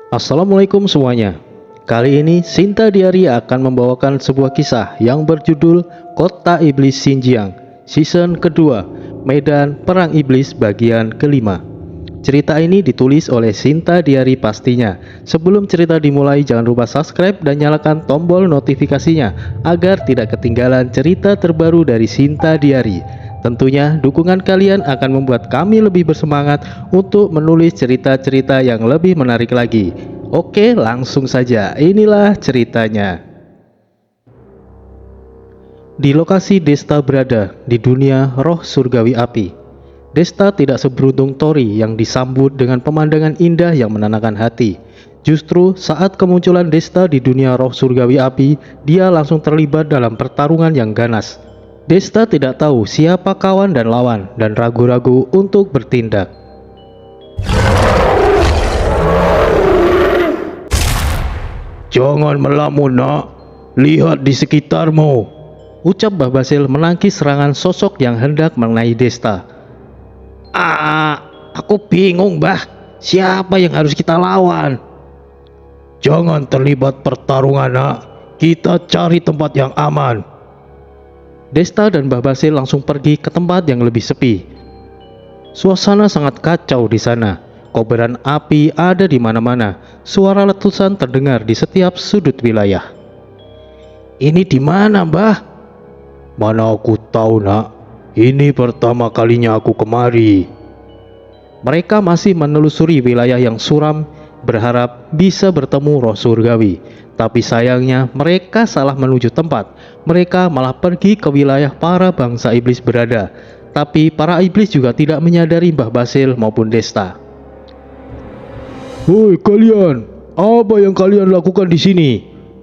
Assalamualaikum semuanya. Kali ini Sinta Diary akan membawakan sebuah kisah yang berjudul Kota Iblis Xinjiang, season kedua, Medan Perang Iblis bagian kelima. Cerita ini ditulis oleh Sinta Diary pastinya. Sebelum cerita dimulai, jangan lupa subscribe dan nyalakan tombol notifikasinya agar tidak ketinggalan cerita terbaru dari Sinta Diary. Tentunya dukungan kalian akan membuat kami lebih bersemangat untuk menulis cerita-cerita yang lebih menarik lagi. Oke, langsung saja. Inilah ceritanya. Di lokasi Desta berada di dunia roh surgawi api. Desta tidak seberuntung Tori yang disambut dengan pemandangan indah yang menenangkan hati. Justru saat kemunculan Desta di dunia roh surgawi api, dia langsung terlibat dalam pertarungan yang ganas. Desta tidak tahu siapa kawan dan lawan dan ragu-ragu untuk bertindak. Jangan melamun, nak. Lihat di sekitarmu, Ucap Mbah Basil menangkis serangan sosok yang hendak mengenai Desta. Aku bingung, Mbah. Siapa yang harus kita lawan? Jangan terlibat pertarungan, nak. Kita cari tempat yang aman. Desta dan Mbah Basil langsung pergi ke tempat yang lebih sepi. Suasana sangat kacau di sana. Kobaran api ada di mana-mana. Suara letusan terdengar di setiap sudut wilayah. Ini di mana, Mbah? Mana aku tahu, nak. Ini pertama kalinya aku kemari. Mereka masih menelusuri wilayah yang suram, berharap bisa bertemu roh surgawi. Tapi sayangnya mereka salah menuju tempat. Mereka malah pergi ke wilayah para bangsa iblis berada. Tapi para iblis juga tidak menyadari Mbah Basil maupun Desta. Hoi kalian, apa yang kalian lakukan di sini?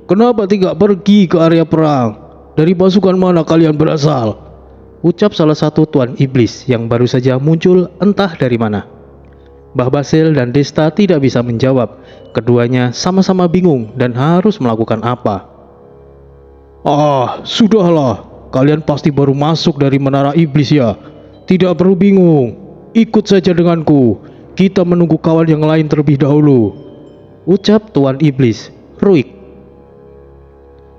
Kenapa tidak pergi ke area perang? Dari pasukan mana kalian berasal? Ucap salah satu tuan iblis yang baru saja muncul entah dari mana. Mbah Basil dan Desta tidak bisa menjawab. Keduanya sama-sama bingung dan harus melakukan apa. Sudahlah. Kalian pasti baru masuk dari menara iblis ya. Tidak perlu bingung. Ikut saja denganku. Kita menunggu kawan yang lain terlebih dahulu. Ucap tuan iblis, Ruik.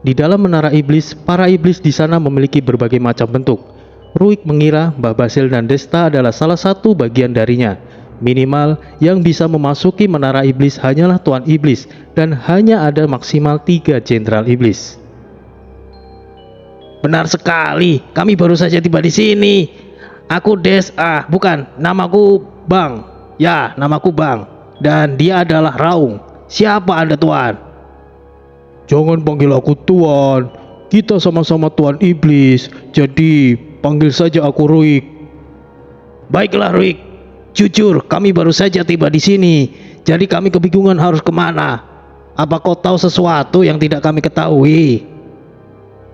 Di dalam menara iblis, para iblis di sana memiliki berbagai macam bentuk. Ruik mengira Mbah Basil dan Desta adalah salah satu bagian darinya. Minimal yang bisa memasuki menara iblis hanyalah tuan iblis dan hanya ada maksimal 3 jenderal iblis. Benar sekali, kami baru saja tiba di sini. Aku namaku Bang. Ya, namaku Bang. Dan dia adalah Raung. Siapa Anda, Tuan? Jangan panggil aku Tuan. Kita sama-sama Tuan Iblis. Jadi, panggil saja aku Ruik. Baiklah, Ruik. Jujur, kami baru saja tiba di sini. Jadi kami kebingungan harus kemana. Apa kau tahu sesuatu yang tidak kami ketahui?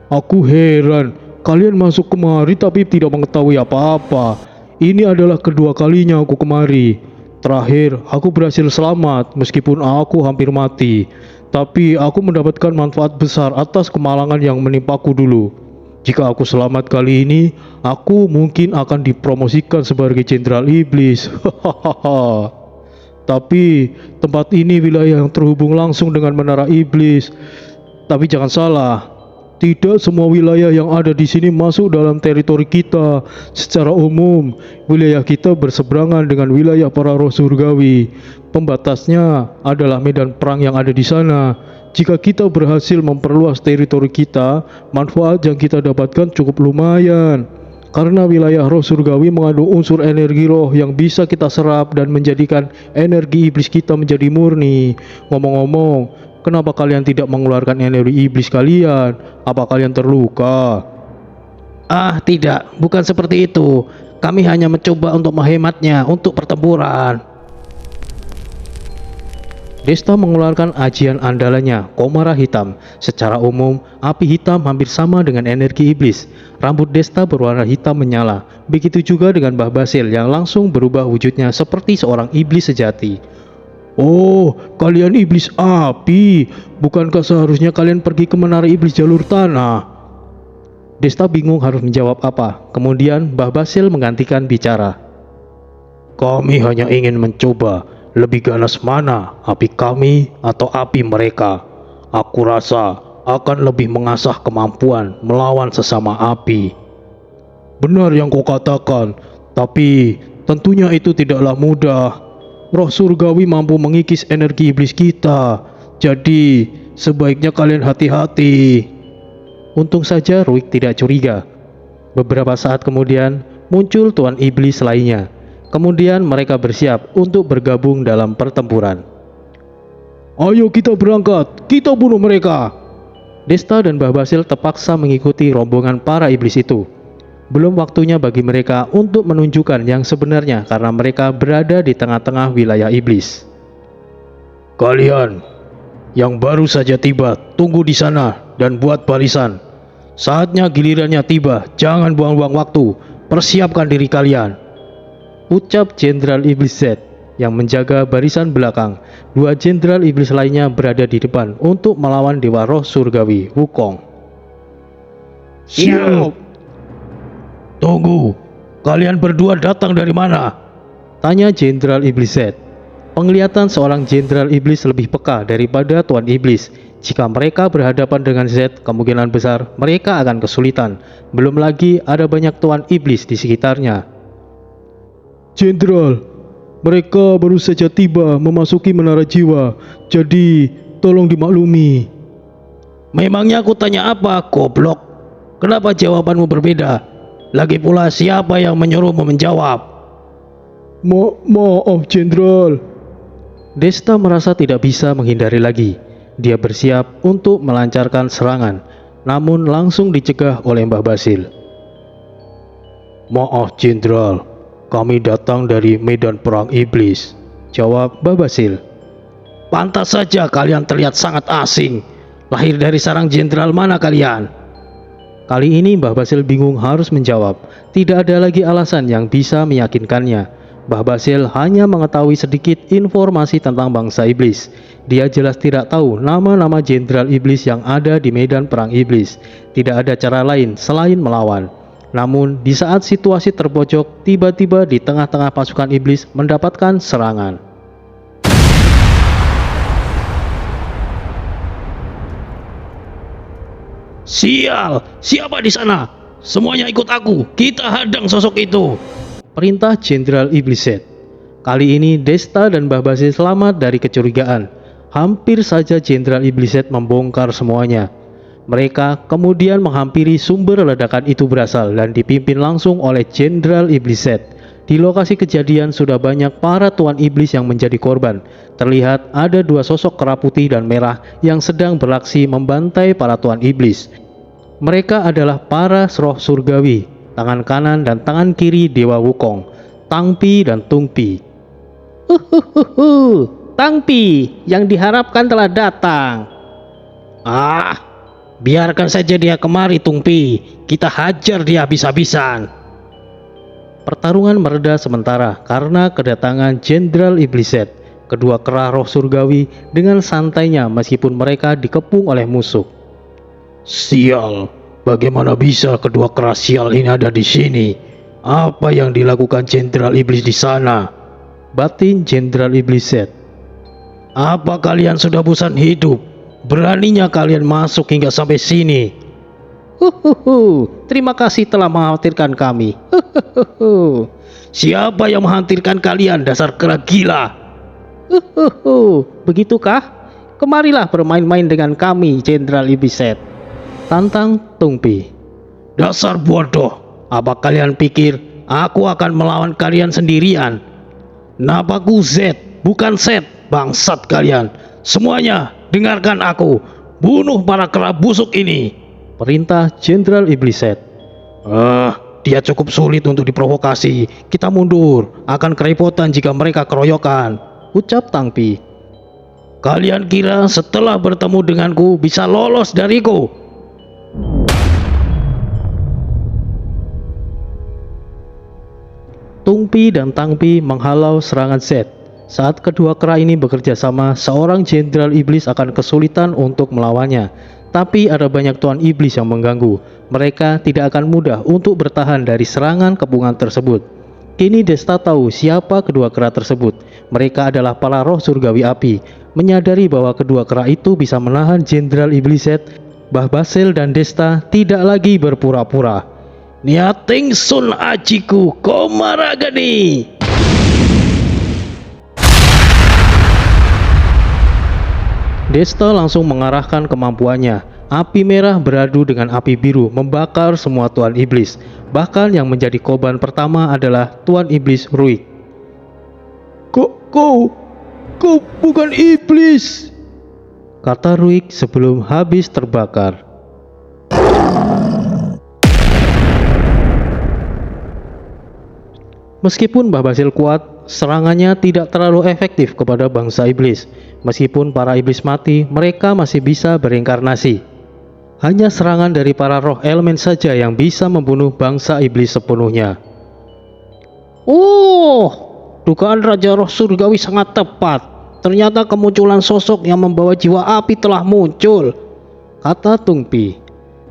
Aku heran, kalian masuk kemari tapi tidak mengetahui apa-apa. Ini adalah kedua kalinya aku kemari. Terakhir, aku berhasil selamat meskipun aku hampir mati. Tapi aku mendapatkan manfaat besar atas kemalangan yang menimpaku dulu. Jika aku selamat kali ini, aku mungkin akan dipromosikan sebagai jenderal iblis. Tapi tempat ini wilayah yang terhubung langsung dengan menara iblis. Tapi jangan salah, tidak semua wilayah yang ada di sini masuk dalam teritori kita. Secara umum, wilayah kita berseberangan dengan wilayah para roh surgawi. Pembatasnya adalah medan perang yang ada di sana. Jika kita berhasil memperluas teritori kita, manfaat yang kita dapatkan cukup lumayan. Karena wilayah roh surgawi mengandung unsur energi roh yang bisa kita serap dan menjadikan energi iblis kita menjadi murni. Ngomong-ngomong, kenapa kalian tidak mengeluarkan energi iblis kalian? Apa kalian terluka? Tidak, bukan seperti itu. Kami hanya mencoba untuk menghematnya untuk pertempuran. Desta mengeluarkan ajian andalannya, Komara Hitam. Secara umum, api hitam hampir sama dengan energi iblis. Rambut Desta berwarna hitam menyala. Begitu juga dengan Mbah Basil yang langsung berubah wujudnya seperti seorang iblis sejati. Oh, kalian iblis api. Bukankah seharusnya kalian pergi ke menara iblis jalur tanah? Desta bingung harus menjawab apa. Kemudian Mbah Basil menggantikan bicara. Kami hanya ingin mencoba lebih ganas mana, api kami atau api mereka? Aku rasa akan lebih mengasah kemampuan melawan sesama api. Benar yang kau katakan, tapi tentunya itu tidaklah mudah. Roh surgawi mampu mengikis energi iblis kita, jadi sebaiknya kalian hati-hati. Untung saja Ruik tidak curiga. Beberapa saat kemudian muncul tuan iblis lainnya. Kemudian mereka bersiap untuk bergabung dalam pertempuran. Ayo kita berangkat, kita bunuh mereka. Desta dan Mbah Basil terpaksa mengikuti rombongan para iblis itu. Belum waktunya bagi mereka untuk menunjukkan yang sebenarnya karena mereka berada di tengah-tengah wilayah iblis. Kalian yang baru saja tiba, tunggu di sana dan buat barisan. Saatnya gilirannya tiba, jangan buang-buang waktu. Persiapkan diri kalian, ucap Jenderal Iblis Z yang menjaga barisan belakang. Dua jenderal iblis lainnya berada di depan untuk melawan Dewa Roh Surgawi Wukong. Siap. Tunggu, kalian berdua datang dari mana? Tanya Jenderal Iblis Z. Penglihatan seorang jenderal iblis lebih peka daripada Tuan Iblis. Jika mereka berhadapan dengan Z, kemungkinan besar mereka akan kesulitan. Belum lagi ada banyak Tuan Iblis di sekitarnya. Jenderal, mereka baru saja tiba memasuki menara jiwa, jadi tolong dimaklumi. Memangnya aku tanya apa, goblok? Kenapa jawabanmu berbeda? Lagi pula siapa yang menyuruhmu menjawab? Maaf, Jenderal. Desta merasa tidak bisa menghindari lagi. Dia bersiap untuk melancarkan serangan, namun langsung dicegah oleh Mbah Basil. Maaf, Jenderal. Kami datang dari medan perang iblis, jawab Mbah Basil. Pantas saja kalian terlihat sangat asing. Lahir dari sarang jenderal mana kalian? Kali ini Mbah Basil bingung harus menjawab. Tidak ada lagi alasan yang bisa meyakinkannya. Mbah Basil hanya mengetahui sedikit informasi tentang bangsa iblis. Dia jelas tidak tahu nama-nama jenderal iblis yang ada di medan perang iblis. Tidak ada cara lain selain melawan. Namun di saat situasi terpojok, tiba-tiba di tengah-tengah pasukan iblis mendapatkan serangan. Sial, siapa di sana? Semuanya ikut aku, kita hadang sosok itu. Perintah Jenderal Iblis Z. Kali ini Desta dan Mbah Basil selamat dari kecurigaan. Hampir saja Jenderal Iblis Z membongkar semuanya. Mereka kemudian menghampiri sumber ledakan itu berasal dan dipimpin langsung oleh Jenderal Iblis Z. Di lokasi kejadian sudah banyak para tuan iblis yang menjadi korban. Terlihat ada dua sosok kera putih dan merah yang sedang beraksi membantai para tuan iblis. Mereka adalah para roh surgawi, tangan kanan dan tangan kiri Dewa Wukong, Tangpi dan Tungpi. Tangpi yang diharapkan telah datang. Biarkan saja dia kemari, Tungpi. Kita hajar dia habis-habisan. Pertarungan mereda sementara karena kedatangan Jenderal Iblis Z. Kedua kera roh surgawi dengan santainya meskipun mereka dikepung oleh musuh. Sial, bagaimana bisa kedua kera sial ini ada di sini? Apa yang dilakukan Jenderal Iblis di sana? Batin Jenderal Iblis Z. Apa kalian sudah bosan hidup? Beraninya kalian masuk hingga sampai sini. Terima kasih telah mengkhawatirkan kami. Siapa yang mengkhawatirkan kalian, dasar kera gila? Begitukah? Kemarilah bermain-main dengan kami, Jenderal Iblis Z. Tantang Tungpi. Dasar bodoh, apa kalian pikir aku akan melawan kalian sendirian? Namaku Z, bukan Set, bangsat kalian. Semuanya, dengarkan aku. Bunuh para kera busuk ini. Perintah Jenderal Iblis Z. Dia cukup sulit untuk diprovokasi. Kita mundur, akan kerepotan jika mereka keroyokan, ucap Tangpi. Kalian kira setelah bertemu denganku bisa lolos dariku? Tungpi dan Tangpi menghalau serangan Z. Saat kedua kera ini bekerja sama, seorang Jenderal Iblis akan kesulitan untuk melawannya. Tapi ada banyak tuan iblis yang mengganggu. Mereka tidak akan mudah untuk bertahan dari serangan kepungan tersebut. Kini Desta tahu siapa kedua kera tersebut. Mereka adalah para roh surgawi api. Menyadari bahwa kedua kera itu bisa menahan Jenderal Iblis Z, Mbah Basil dan Desta tidak lagi berpura-pura. Niating Sun Ajiku Komaragani. Desta langsung mengarahkan kemampuannya. Api merah beradu dengan api biru membakar semua Tuan Iblis. Bahkan yang menjadi korban pertama adalah Tuan Iblis Ruik. Kau bukan iblis, kata Ruik sebelum habis terbakar. Meskipun Mbah Basil kuat, serangannya tidak terlalu efektif kepada bangsa iblis. Meskipun para iblis mati, mereka masih bisa berinkarnasi. Hanya serangan dari para roh elemen saja yang bisa membunuh bangsa iblis sepenuhnya. Oh, dugaan Raja Roh Surgawi sangat tepat. Ternyata kemunculan sosok yang membawa jiwa api telah muncul, kata Tungpi.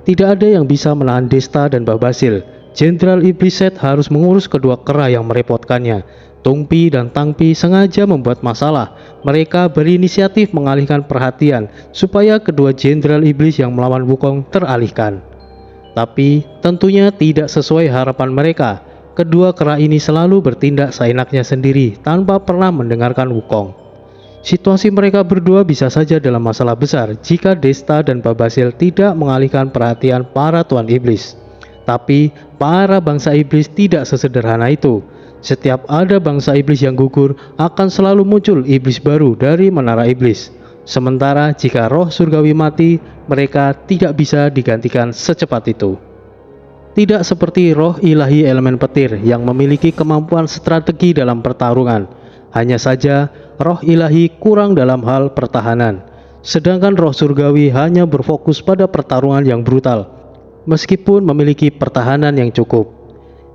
Tidak ada yang bisa menahan Desta dan Mbah Basil. Jenderal Iblis Z harus mengurus kedua kera yang merepotkannya. Tungpi dan Tangpi sengaja membuat masalah. Mereka berinisiatif mengalihkan perhatian supaya kedua jenderal iblis yang melawan Wukong teralihkan. Tapi tentunya tidak sesuai harapan mereka. Kedua kera ini selalu bertindak seenaknya sendiri tanpa pernah mendengarkan Wukong. Situasi mereka berdua bisa saja dalam masalah besar jika Desta dan Mbah Basil tidak mengalihkan perhatian para Tuan Iblis. Tapi para bangsa iblis tidak sesederhana itu. Setiap ada bangsa iblis yang gugur, akan selalu muncul iblis baru dari menara iblis. Sementara jika roh surgawi mati, mereka tidak bisa digantikan secepat itu. Tidak seperti roh ilahi elemen petir yang memiliki kemampuan strategi dalam pertarungan. Hanya saja roh ilahi kurang dalam hal pertahanan. Sedangkan roh surgawi hanya berfokus pada pertarungan yang brutal, meskipun memiliki pertahanan yang cukup.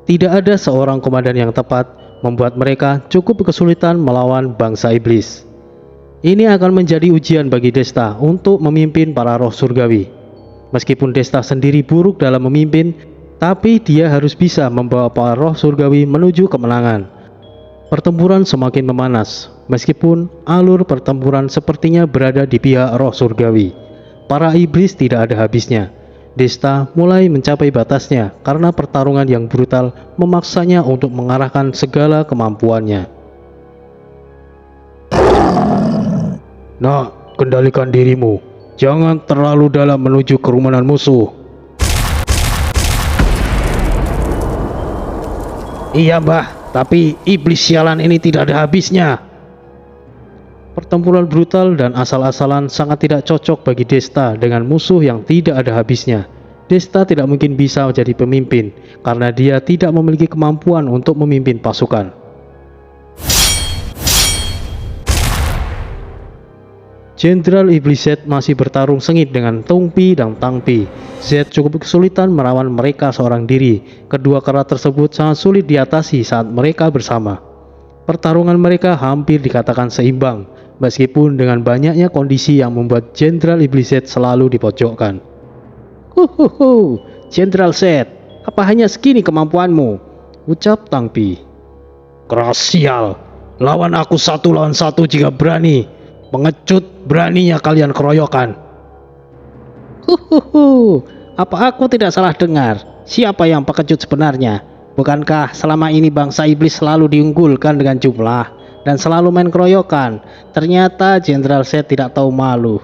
Tidak ada seorang komandan yang tepat, membuat mereka cukup kesulitan melawan bangsa iblis. Ini akan menjadi ujian bagi Desta untuk memimpin para roh surgawi. Meskipun Desta sendiri buruk dalam memimpin, tapi dia harus bisa membawa para roh surgawi menuju kemenangan. Pertempuran semakin memanas, meskipun alur pertempuran sepertinya berada di pihak roh surgawi. Para iblis tidak ada habisnya. Desta mulai mencapai batasnya karena pertarungan yang brutal memaksanya untuk mengarahkan segala kemampuannya. Nah, kendalikan dirimu. Jangan terlalu dalam menuju kerumunan musuh. Iya, Mbah, tapi iblis sialan ini tidak ada habisnya. Pertempuran brutal dan asal-asalan sangat tidak cocok bagi Desta dengan musuh yang tidak ada habisnya. Desta tidak mungkin bisa menjadi pemimpin karena dia tidak memiliki kemampuan untuk memimpin pasukan. Jenderal Iblis Z masih bertarung sengit dengan Tungpi dan Tangpi. Z cukup kesulitan melawan mereka seorang diri. Kedua kera tersebut sangat sulit diatasi saat mereka bersama. Pertarungan mereka hampir dikatakan seimbang, meskipun dengan banyaknya kondisi yang membuat Jenderal Iblis Z selalu dipojokkan. Jenderal Z, apa hanya segini kemampuanmu? Ucap Tangpi. Keras sial, lawan aku 1 lawan 1 jika berani. Pengecut, beraninya kalian keroyokan. Apa aku tidak salah dengar? Siapa yang pengecut sebenarnya? Bukankah selama ini bangsa iblis selalu diunggulkan dengan jumlah dan selalu main keroyokan? Ternyata Jenderal Z tidak tahu malu.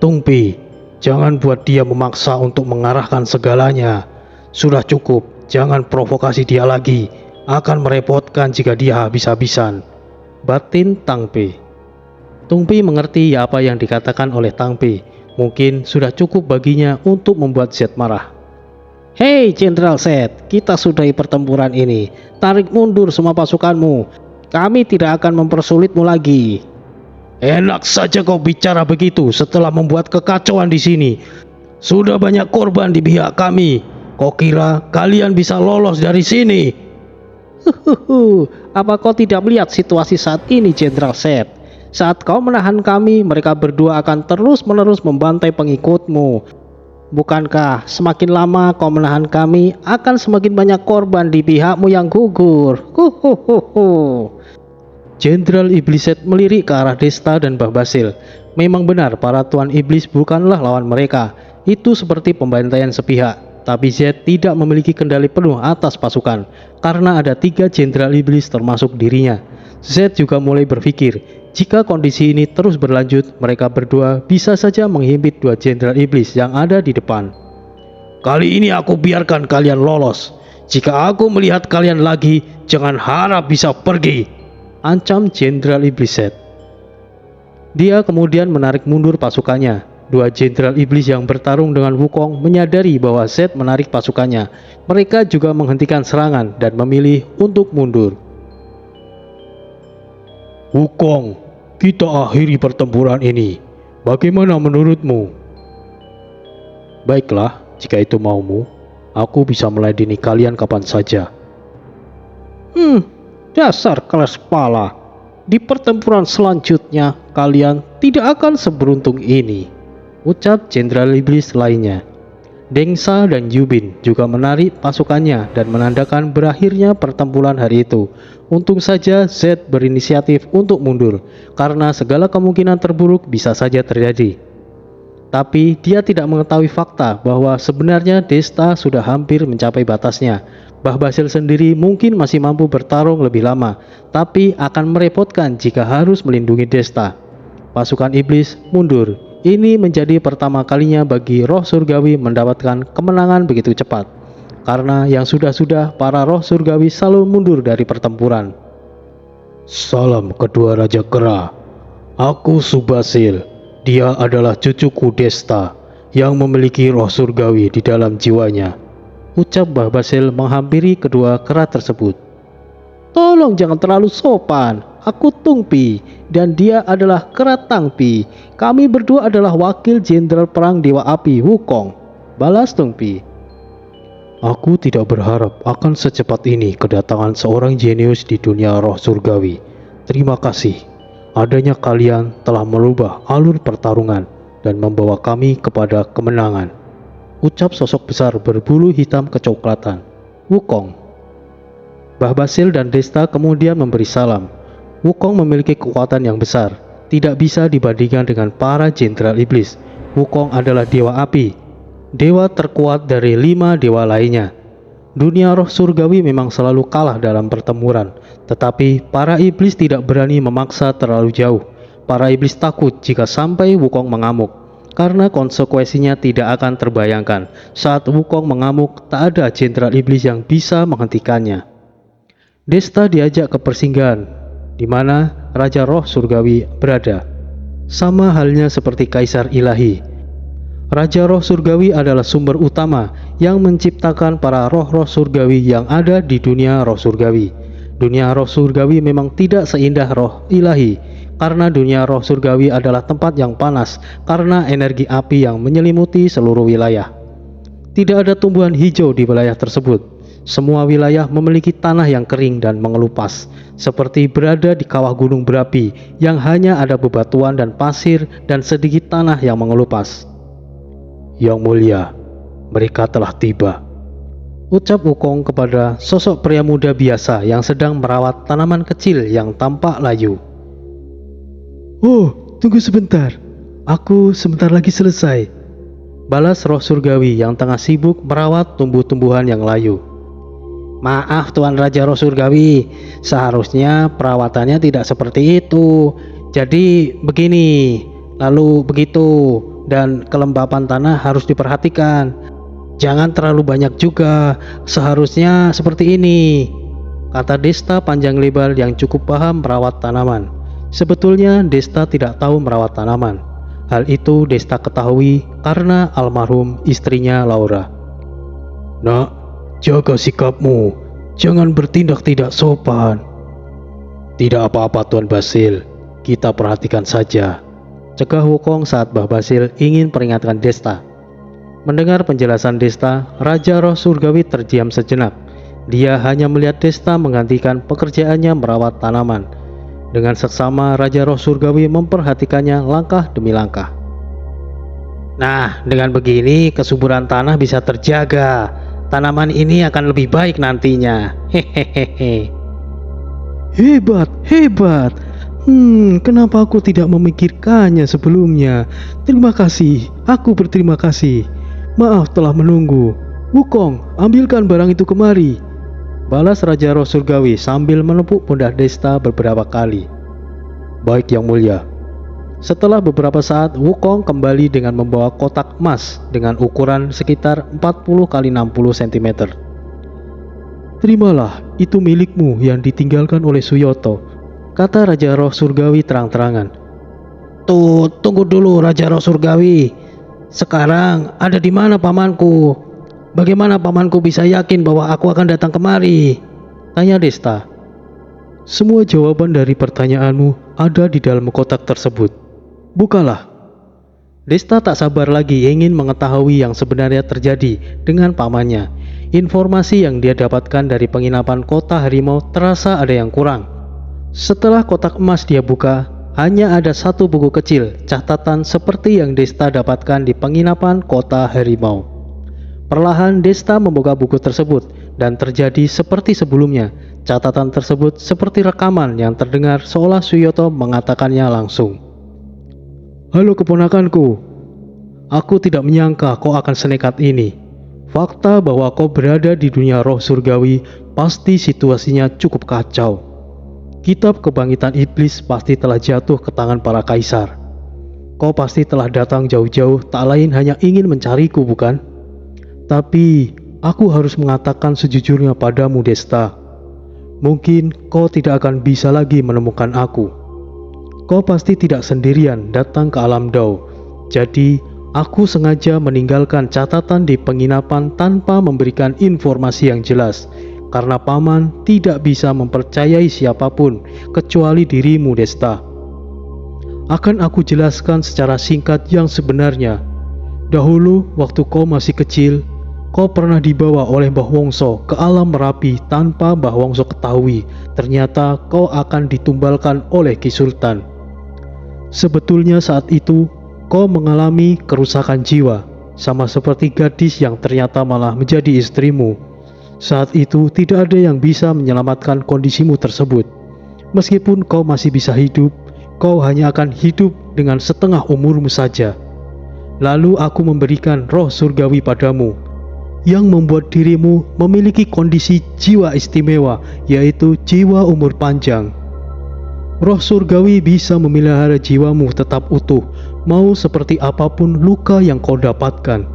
Tungpi, jangan buat dia memaksa untuk mengarahkan segalanya. Sudah cukup, jangan provokasi dia lagi. Akan merepotkan jika dia habis-habisan, batin Tangpi. Tungpi mengerti apa yang dikatakan oleh Tangpi. Mungkin sudah cukup baginya untuk membuat Z marah. Hei Jenderal Z, kita sudahi pertempuran ini. Tarik mundur semua pasukanmu. Kami tidak akan mempersulitmu lagi. Enak saja kau bicara begitu setelah membuat kekacauan di sini. Sudah banyak korban di pihak kami. Kau kira kalian bisa lolos dari sini? Apa kau tidak melihat situasi saat ini, Jenderal Z? Saat kau menahan kami, mereka berdua akan terus-menerus membantai pengikutmu. Bukankah semakin lama kau menahan kami, akan semakin banyak korban di pihakmu yang gugur? Jenderal Iblis Z melirik ke arah Desta dan Mbah Basil. Memang benar para Tuan Iblis bukanlah lawan mereka. Itu seperti pembantaian sepihak. Tapi Z tidak memiliki kendali penuh atas pasukan, karena ada 3 Jenderal Iblis termasuk dirinya. Z juga mulai berpikir, jika kondisi ini terus berlanjut, mereka berdua bisa saja menghimpit 2 Jenderal Iblis yang ada di depan. Kali ini aku biarkan kalian lolos. Jika aku melihat kalian lagi, jangan harap bisa pergi, ancam Jenderal Iblis Z. Dia kemudian menarik mundur pasukannya. 2 Jenderal Iblis yang bertarung dengan Wukong menyadari bahwa Z menarik pasukannya. Mereka juga menghentikan serangan dan memilih untuk mundur. Wukong, kita akhiri pertempuran ini. Bagaimana menurutmu? Baiklah, jika itu maumu, aku bisa meladeni kalian kapan saja. Dasar keras kepala. Di pertempuran selanjutnya, kalian tidak akan seberuntung ini, ucap Jenderal Iblis lainnya. Dengsa dan Yubin juga menarik pasukannya dan menandakan berakhirnya pertempuran hari itu. Untung saja Z berinisiatif untuk mundur, karena segala kemungkinan terburuk bisa saja terjadi. Tapi dia tidak mengetahui fakta bahwa sebenarnya Desta sudah hampir mencapai batasnya. Mbah Basil sendiri mungkin masih mampu bertarung lebih lama, tapi akan merepotkan jika harus melindungi Desta. Pasukan iblis mundur. Ini menjadi pertama kalinya bagi roh surgawi mendapatkan kemenangan begitu cepat. Karena yang sudah-sudah para roh surgawi selalu mundur dari pertempuran. Salam kedua Raja Kera. Aku Subbasil. Dia adalah cucuku Desta yang memiliki roh surgawi di dalam jiwanya, ucap Mbah Basil menghampiri kedua kera tersebut. Tolong jangan terlalu sopan. Aku Tungpi dan dia adalah Kera Tangpi. Kami berdua adalah wakil jenderal perang Dewa Api Wukong, balas Tungpi. Aku tidak berharap akan secepat ini kedatangan seorang jenius di dunia roh surgawi. Terima kasih. Adanya kalian telah merubah alur pertarungan dan membawa kami kepada kemenangan, ucap sosok besar berbulu hitam kecoklatan, Wukong. Mbah Basil dan Desta kemudian memberi salam. Wukong memiliki kekuatan yang besar, tidak bisa dibandingkan dengan para jenderal iblis. Wukong adalah dewa api, dewa terkuat dari 5 dewa lainnya. Dunia roh surgawi memang selalu kalah dalam pertempuran, tetapi para iblis tidak berani memaksa terlalu jauh. Para iblis takut jika sampai Wukong mengamuk, karena konsekuensinya tidak akan terbayangkan. Saat Wukong mengamuk, tak ada jenderal iblis yang bisa menghentikannya. Desta diajak ke persinggahan, di mana Raja Roh Surgawi berada. Sama halnya seperti Kaisar Ilahi. Raja Roh Surgawi adalah sumber utama yang menciptakan para roh-roh surgawi yang ada di dunia roh surgawi. Dunia roh surgawi memang tidak seindah roh ilahi, karena dunia roh surgawi adalah tempat yang panas karena energi api yang menyelimuti seluruh wilayah. Tidak ada tumbuhan hijau di wilayah tersebut. Semua wilayah memiliki tanah yang kering dan mengelupas, seperti berada di kawah gunung berapi yang hanya ada bebatuan dan pasir dan sedikit tanah yang mengelupas. Yang mulia, mereka telah tiba, ucap Wukong kepada sosok pria muda biasa yang sedang merawat tanaman kecil yang tampak layu. Oh, tunggu sebentar. Aku sebentar lagi selesai, balas roh surgawi yang tengah sibuk merawat tumbuh-tumbuhan yang layu. Maaf Tuan Raja Roh Surgawi, seharusnya perawatannya tidak seperti itu. Jadi begini, lalu begitu, dan kelembapan tanah harus diperhatikan. Jangan terlalu banyak juga, seharusnya seperti ini, kata Desta panjang lebar yang cukup paham merawat tanaman. Sebetulnya Desta tidak tahu merawat tanaman. Hal itu Desta ketahui karena almarhum istrinya Laura. Nak, jaga sikapmu, jangan bertindak tidak sopan. Tidak apa-apa Tuan Basil, kita perhatikan saja, cegah Wukong saat Mbah Basil ingin peringatkan Desta. Mendengar penjelasan Desta, Raja Roh Surgawi terdiam sejenak. Dia hanya melihat Desta menggantikan pekerjaannya merawat tanaman. Dengan seksama Raja Roh Surgawi memperhatikannya langkah demi langkah. Nah, dengan begini kesuburan tanah bisa terjaga. Tanaman ini akan lebih baik nantinya. Hehehe. Hebat, hebat. Kenapa aku tidak memikirkannya sebelumnya? Terima kasih, aku berterima kasih. Maaf telah menunggu. Wukong, ambilkan barang itu kemari. Balas Raja Roh Surgawi sambil menepuk pundak Desta beberapa kali. Baik yang mulia. Setelah beberapa saat, Wukong kembali dengan membawa kotak emas dengan ukuran sekitar 40 x 60 cm. Terimalah, itu milikmu yang ditinggalkan oleh Suyoto, kata Raja Roh Surgawi terang-terangan. Tunggu dulu Raja Roh Surgawi. Sekarang ada di mana pamanku? Bagaimana pamanku bisa yakin bahwa aku akan datang kemari? Tanya Desta. Semua jawaban dari pertanyaanmu ada di dalam kotak tersebut. Bukalah. Desta tak sabar lagi ingin mengetahui yang sebenarnya terjadi dengan pamannya. Informasi yang dia dapatkan dari penginapan kota harimau terasa ada yang kurang. Setelah kotak emas dia buka, hanya ada satu buku kecil catatan seperti yang Desta dapatkan di penginapan kota harimau. Perlahan Desta membuka buku tersebut dan terjadi seperti sebelumnya. Catatan tersebut seperti rekaman yang terdengar seolah Suyoto mengatakannya langsung. Halo keponakanku, aku tidak menyangka kau akan senekat ini. Fakta bahwa kau berada di dunia roh surgawi pasti situasinya cukup kacau. Kitab kebangkitan iblis pasti telah jatuh ke tangan para kaisar. Kau pasti telah datang jauh-jauh tak lain hanya ingin mencariku, bukan? Tapi aku harus mengatakan sejujurnya padamu Desta. Mungkin kau tidak akan bisa lagi menemukan aku. Kau pasti tidak sendirian datang ke alam Dao. Jadi aku sengaja meninggalkan catatan di penginapan tanpa memberikan informasi yang jelas, karena paman tidak bisa mempercayai siapapun kecuali dirimu Desta. Akan aku jelaskan secara singkat yang sebenarnya. Dahulu waktu kau masih kecil, kau pernah dibawa oleh Mbah Wongso ke alam Merapi tanpa Mbah Wongso ketahui. Ternyata kau akan ditumbalkan oleh Ki Sultan. Sebetulnya saat itu kau mengalami kerusakan jiwa, sama seperti gadis yang ternyata malah menjadi istrimu. Saat itu tidak ada yang bisa menyelamatkan kondisimu tersebut. Meskipun kau masih bisa hidup, kau hanya akan hidup dengan setengah umurmu saja. Lalu aku memberikan roh surgawi padamu, yang membuat dirimu memiliki kondisi jiwa istimewa, yaitu jiwa umur panjang. Roh surgawi bisa memelihara jiwamu tetap utuh, mau seperti apapun luka yang kau dapatkan.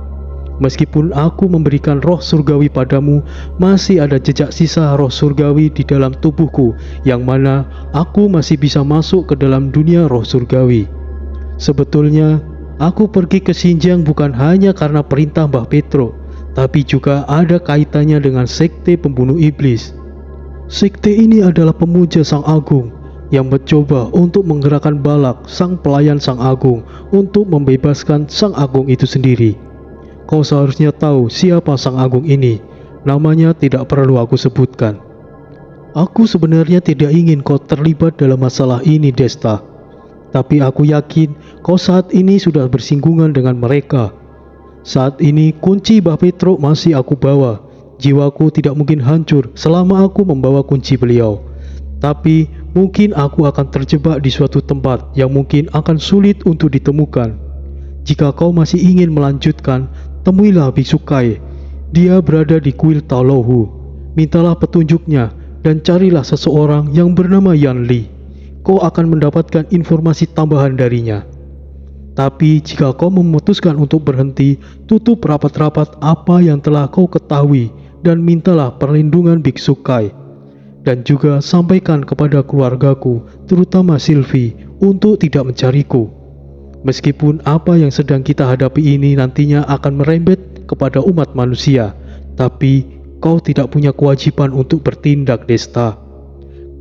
Meskipun aku memberikan roh surgawi padamu, masih ada jejak sisa roh surgawi di dalam tubuhku, yang mana aku masih bisa masuk ke dalam dunia roh surgawi. Sebetulnya, aku pergi ke Xinjiang bukan hanya karena perintah Mbah Petro, tapi juga ada kaitannya dengan sekte pembunuh iblis. Sekte ini adalah pemuja Sang Agung, yang mencoba untuk menggerakkan Balak, sang pelayan Sang Agung, untuk membebaskan Sang Agung itu sendiri. Kau seharusnya tahu siapa Sang Agung ini. Namanya tidak perlu aku sebutkan. Aku sebenarnya tidak ingin kau terlibat dalam masalah ini Desta, tapi aku yakin kau saat ini sudah bersinggungan dengan mereka. Saat ini kunci Mbah Petro masih aku bawa. Jiwaku tidak mungkin hancur selama aku membawa kunci beliau. Tapi mungkin aku akan terjebak di suatu tempat yang mungkin akan sulit untuk ditemukan. Jika kau masih ingin melanjutkan, temuilah Biksu Kai. Dia berada di kuil Taolahu. Mintalah petunjuknya dan carilah seseorang yang bernama Yan Li. Kau akan mendapatkan informasi tambahan darinya. Tapi jika kau memutuskan untuk berhenti, tutup rapat-rapat apa yang telah kau ketahui dan mintalah perlindungan Biksu Kai. Dan juga sampaikan kepada keluargaku, terutama Sylvie, untuk tidak mencariku. Meskipun apa yang sedang kita hadapi ini nantinya akan merembet kepada umat manusia, tapi kau tidak punya kewajiban untuk bertindak Desta.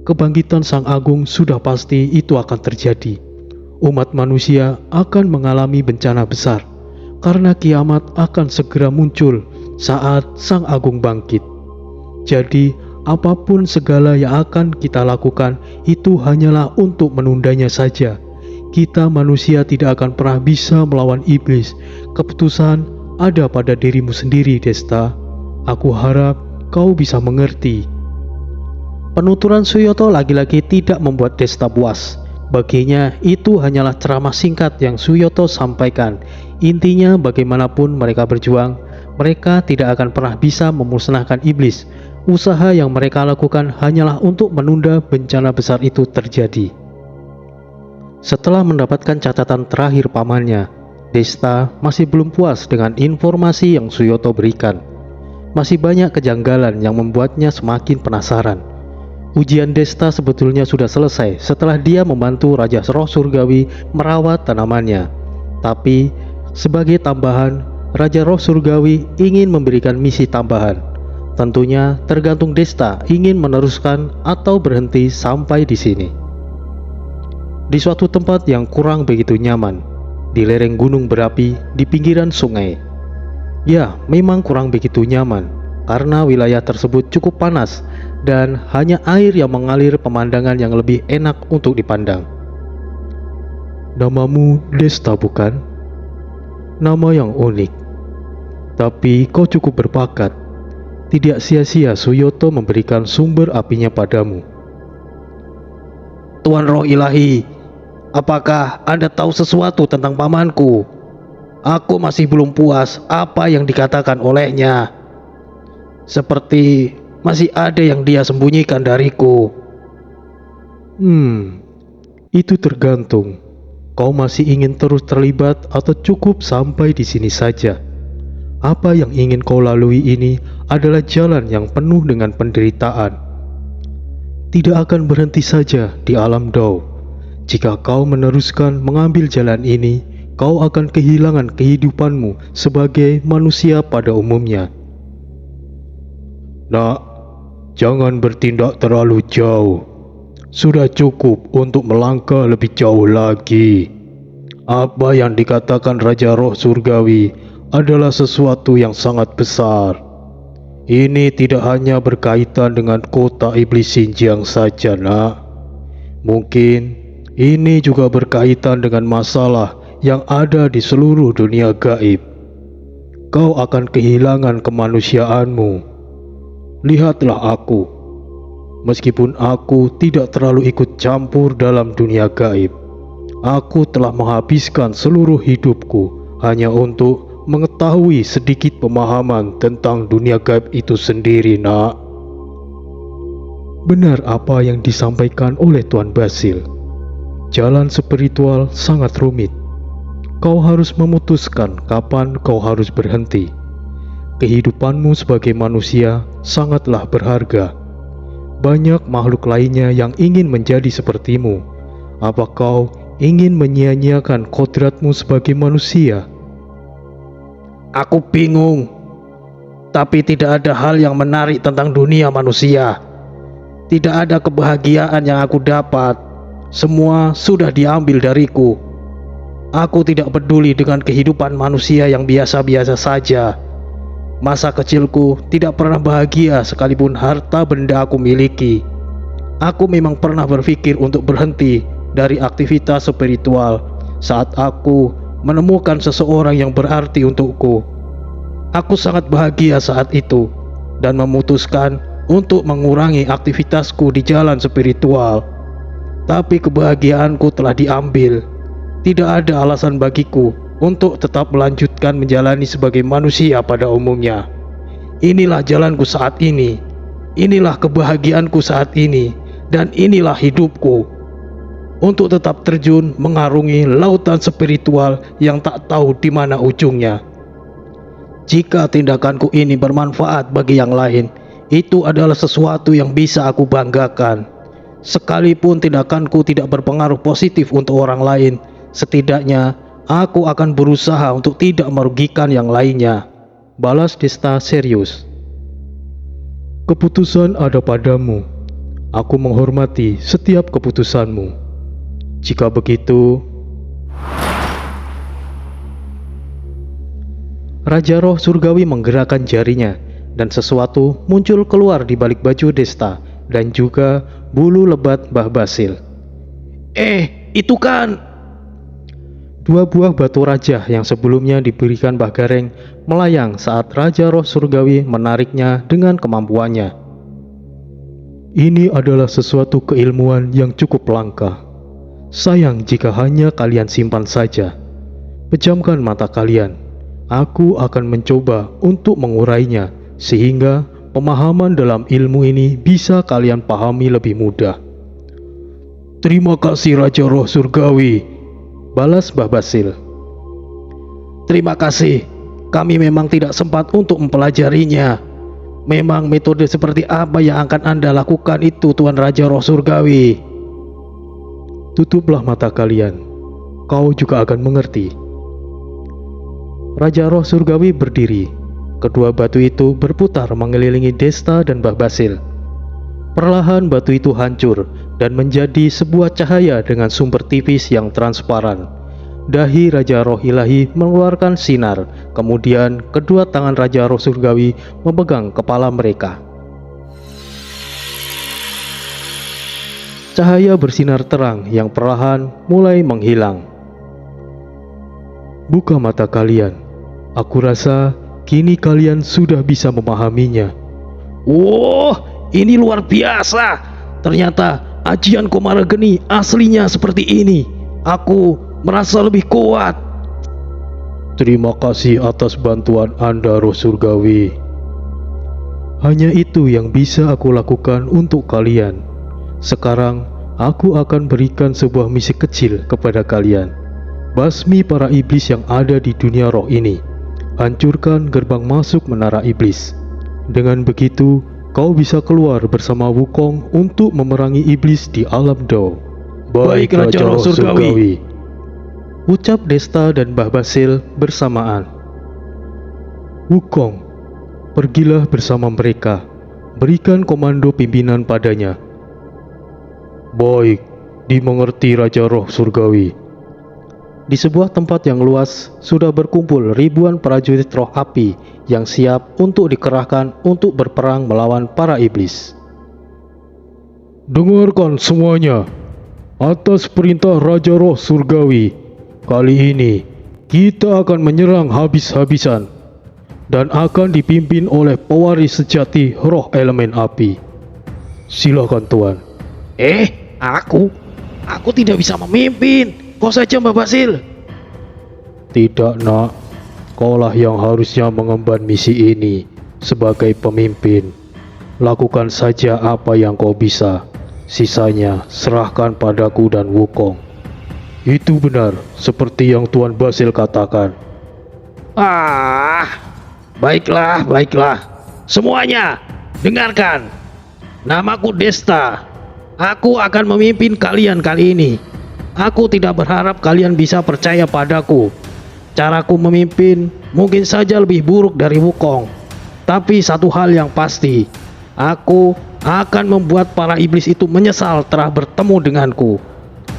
Kebangkitan Sang Agung sudah pasti itu akan terjadi. Umat manusia akan mengalami bencana besar, karena kiamat akan segera muncul saat Sang Agung bangkit. Jadi, apapun segala yang akan kita lakukan itu hanyalah untuk menundanya saja. Kita manusia tidak akan pernah bisa melawan iblis. Keputusan ada pada dirimu sendiri, Desta. Aku harap kau bisa mengerti. Penuturan Suyoto lagi-lagi tidak membuat Desta puas. Baginya itu hanyalah ceramah singkat yang Suyoto sampaikan. Intinya bagaimanapun mereka berjuang, mereka tidak akan pernah bisa memusnahkan iblis. Usaha yang mereka lakukan hanyalah untuk menunda bencana besar itu terjadi. Setelah mendapatkan catatan terakhir pamannya, Desta masih belum puas dengan informasi yang Suyoto berikan. Masih banyak kejanggalan yang membuatnya semakin penasaran. Ujian Desta sebetulnya sudah selesai setelah dia membantu Raja Roh Surgawi merawat tanamannya. Tapi sebagai tambahan, Raja Roh Surgawi ingin memberikan misi tambahan. Tentunya tergantung Desta ingin meneruskan atau berhenti sampai di sini. Di suatu tempat yang kurang begitu nyaman, di lereng gunung berapi di pinggiran sungai. Ya, memang kurang begitu nyaman karena wilayah tersebut cukup panas dan hanya air yang mengalir, pemandangan yang lebih enak untuk dipandang. Namamu Desta, bukan? Nama yang unik. Tapi kau cukup berbakat. Tidak sia-sia Suyoto memberikan sumber apinya padamu. Tuan Roh Ilahi, apakah Anda tahu sesuatu tentang pamanku? Aku masih belum puas apa yang dikatakan olehnya. Seperti masih ada yang dia sembunyikan dariku. Itu tergantung. Kau masih ingin terus terlibat atau cukup sampai di sini saja? Apa yang ingin kau lalui ini adalah jalan yang penuh dengan penderitaan. Tidak akan berhenti saja di alam Dao. Jika kau meneruskan mengambil jalan ini, kau akan kehilangan kehidupanmu sebagai manusia pada umumnya. Nak, jangan bertindak terlalu jauh. Sudah cukup untuk melangkah lebih jauh lagi. Apa yang dikatakan Raja Roh Surgawi adalah sesuatu yang sangat besar. Ini tidak hanya berkaitan dengan kota iblis Xinjiang saja, nak. Mungkin ini juga berkaitan dengan masalah yang ada di seluruh dunia gaib. Kau akan kehilangan kemanusiaanmu. Lihatlah aku. Meskipun aku tidak terlalu ikut campur dalam dunia gaib, aku telah menghabiskan seluruh hidupku hanya untuk mengetahui sedikit pemahaman tentang dunia gaib itu sendiri, nak. Benar apa yang disampaikan oleh Tuan Basil. Jalan spiritual sangat rumit. Kau harus memutuskan kapan kau harus berhenti. Kehidupanmu sebagai manusia sangatlah berharga. Banyak makhluk lainnya yang ingin menjadi sepertimu. Apa kau ingin menyia-nyiakan kodratmu sebagai manusia? Aku bingung, tapi tidak ada hal yang menarik tentang dunia manusia. Tidak ada kebahagiaan yang aku dapat. Semua sudah diambil dariku. Aku tidak peduli dengan kehidupan manusia yang biasa-biasa saja. Masa kecilku tidak pernah bahagia sekalipun harta benda aku miliki. Aku memang pernah berpikir untuk berhenti dari aktivitas spiritual saat aku menemukan seseorang yang berarti untukku. Aku sangat bahagia saat itu dan memutuskan untuk mengurangi aktivitasku di jalan spiritual. Tapi kebahagiaanku telah diambil. Tidak ada alasan bagiku untuk tetap melanjutkan menjalani sebagai manusia pada umumnya. Inilah jalanku saat ini. Inilah kebahagiaanku saat ini. Dan inilah hidupku. Untuk tetap terjun mengarungi lautan spiritual yang tak tahu di mana ujungnya. Jika tindakanku ini bermanfaat bagi yang lain, itu adalah sesuatu yang bisa aku banggakan. Sekalipun tindakanku tidak berpengaruh positif untuk orang lain, setidaknya aku akan berusaha untuk tidak merugikan yang lainnya. Balas Desta serius. Keputusan ada padamu. Aku menghormati setiap keputusanmu. Jika begitu, Raja Roh Surgawi menggerakkan jarinya dan sesuatu muncul keluar di balik baju Desta dan juga bulu lebat Mbah Basil. Itu kan Dua buah batu raja yang sebelumnya diberikan Mbah Gareng melayang saat Raja Roh Surgawi menariknya dengan kemampuannya. Ini adalah sesuatu keilmuan yang cukup langka. Sayang jika hanya kalian simpan saja. Pejamkan mata kalian. Aku akan mencoba untuk mengurainya sehingga pemahaman dalam ilmu ini bisa kalian pahami lebih mudah. Terima kasih Raja Roh Surgawi, balas Mbah Basil. terima kasih. Kami memang tidak sempat untuk mempelajarinya. Memang metode seperti apa yang akan Anda lakukan itu, Tuan Raja Roh Surgawi? Tutuplah mata kalian. Kau juga akan mengerti. Raja Roh Surgawi berdiri. Kedua batu itu berputar mengelilingi Desta dan Mbah Basil. Perlahan batu itu hancur dan menjadi sebuah cahaya dengan sumber tipis yang transparan. Dahi Raja Roh Ilahi mengeluarkan sinar. Kemudian kedua tangan Raja Roh Surgawi memegang kepala mereka. Cahaya bersinar terang yang perlahan mulai menghilang. Buka mata kalian. Aku rasa kini kalian sudah bisa memahaminya. Wow, ini luar biasa. Ternyata ajian Komarageni aslinya seperti ini. Aku merasa lebih kuat. Terima kasih atas bantuan Anda, Roh Surgawi. Hanya itu yang bisa aku lakukan untuk kalian. Sekarang aku akan berikan sebuah misi kecil kepada kalian. Basmi para iblis yang ada di dunia roh ini. Hancurkan gerbang masuk menara iblis. Dengan begitu, kau bisa keluar bersama Wukong untuk memerangi iblis di alam Dao. Baik, Raja Roh Surgawi. Ucap Desta dan Mbah Basil bersamaan. Wukong, pergilah bersama mereka. Berikan komando pimpinan padanya. Baik, dimengerti Raja Roh Surgawi. Di sebuah tempat yang luas sudah berkumpul ribuan prajurit roh api yang siap untuk dikerahkan untuk berperang melawan para iblis. Dengarkan semuanya. Atas perintah Raja Roh Surgawi, kali ini kita akan menyerang habis-habisan dan akan dipimpin oleh pewaris sejati roh elemen api. Silakan Tuan. Aku tidak bisa memimpin. Kau saja, Mbah Basil. Tidak, Nak. Kaulah yang harusnya mengemban misi ini sebagai pemimpin. Lakukan saja apa yang kau bisa. Sisanya serahkan padaku dan Wukong. Itu benar, seperti yang Tuan Basil katakan. Baiklah. Semuanya, dengarkan. Namaku Desta. Aku akan memimpin kalian kali ini. Aku tidak berharap kalian bisa percaya padaku. Caraku memimpin mungkin saja lebih buruk dari Wukong. Tapi satu hal yang pasti, aku akan membuat para iblis itu menyesal telah bertemu denganku.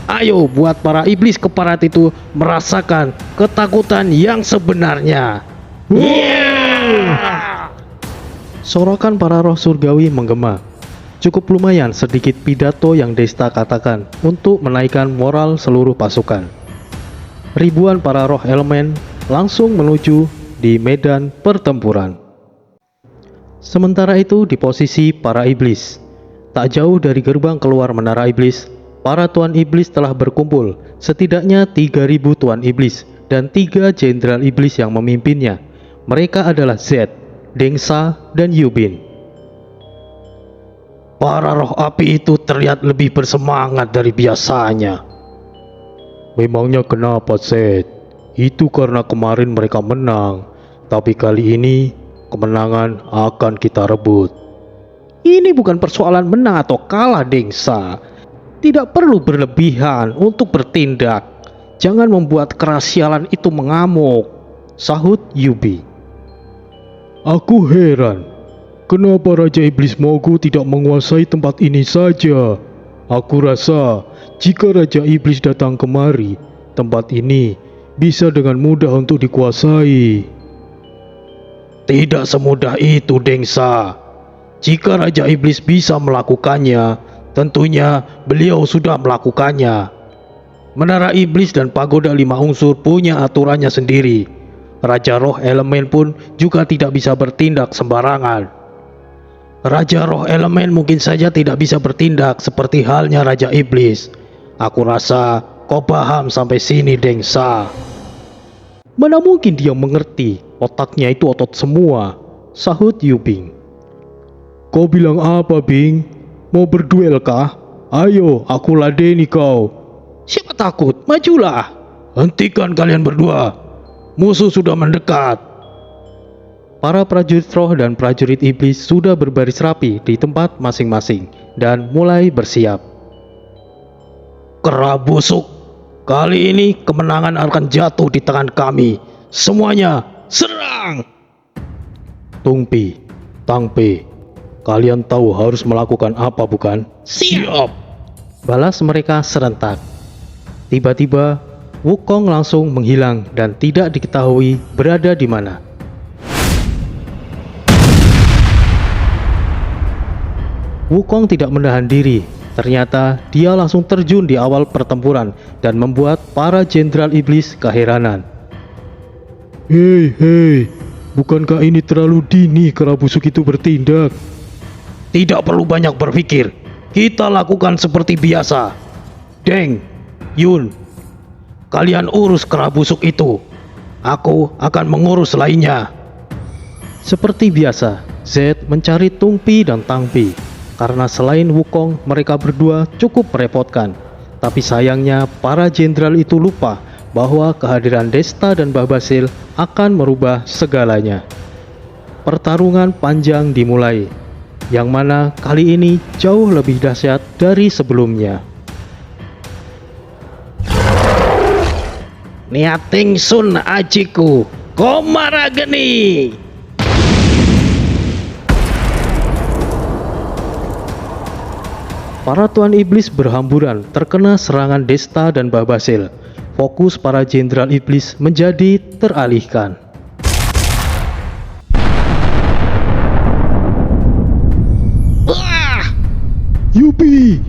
Ayo buat para iblis keparat itu merasakan ketakutan yang sebenarnya. Sorokan para roh surgawi menggema. Cukup lumayan sedikit pidato yang Desta katakan untuk menaikkan moral seluruh pasukan. Ribuan para roh elemen langsung menuju di medan pertempuran. Sementara itu di posisi para iblis, tak jauh dari gerbang keluar menara iblis, para tuan iblis telah berkumpul. Setidaknya 3.000 tuan iblis dan 3 jenderal iblis yang memimpinnya. Mereka adalah Zed, Dengsa, dan Yubin. Para roh api itu terlihat lebih bersemangat dari biasanya. Memangnya kenapa, Zed? Itu karena kemarin mereka menang, tapi kali ini kemenangan akan kita rebut. Ini bukan persoalan menang atau kalah, Dengsa. Tidak perlu berlebihan untuk bertindak. Jangan membuat kerasialan itu mengamuk, sahut Yubi. Aku heran. Kenapa Raja Iblis Mogu tidak menguasai tempat ini saja? Aku rasa jika Raja Iblis datang kemari, tempat ini bisa dengan mudah untuk dikuasai. Tidak semudah itu, Dengsa. Jika Raja Iblis bisa melakukannya, tentunya beliau sudah melakukannya. Menara Iblis dan Pagoda 5 unsur punya aturannya sendiri. Raja Roh Elemen pun juga tidak bisa bertindak sembarangan. Raja Roh Elemen mungkin saja tidak bisa bertindak seperti halnya Raja Iblis. Aku rasa kau paham sampai sini, Dengsa. Mana mungkin dia mengerti, otaknya itu otot semua, sahut Yubing. Kau bilang apa, Bing? Mau berduel kah? Ayo, aku ladeni kau. Siapa takut? Majulah. Hentikan kalian berdua. Musuh sudah mendekat. Para prajurit roh dan prajurit iblis sudah berbaris rapi di tempat masing-masing dan mulai bersiap. Kera busuk, kali ini kemenangan akan jatuh di tangan kami. Semuanya serang! Tungpi, Tangpi, kalian tahu harus melakukan apa bukan? Siap! Balas mereka serentak. Tiba-tiba, Wukong langsung menghilang dan tidak diketahui berada di mana. Wukong tidak menahan diri. Ternyata dia langsung terjun di awal pertempuran dan membuat para jenderal iblis keheranan. Hei, bukankah ini terlalu dini kera busuk itu bertindak? Tidak perlu banyak berpikir. Kita lakukan seperti biasa. Deng, Yun, kalian urus kera busuk itu. Aku akan mengurus lainnya. Seperti biasa, Z mencari Tungpi dan Tangpi. Karena selain Wukong, mereka berdua cukup merepotkan. Tapi sayangnya para jenderal itu lupa bahwa kehadiran Desta dan Babasil akan merubah segalanya. Pertarungan panjang dimulai, yang mana kali ini jauh lebih dahsyat dari sebelumnya. Niating Sun Ajiku, Komarageni. Para tuan iblis berhamburan terkena serangan Desta dan Babasil. Fokus para jenderal iblis menjadi teralihkan. Wah! Yupi!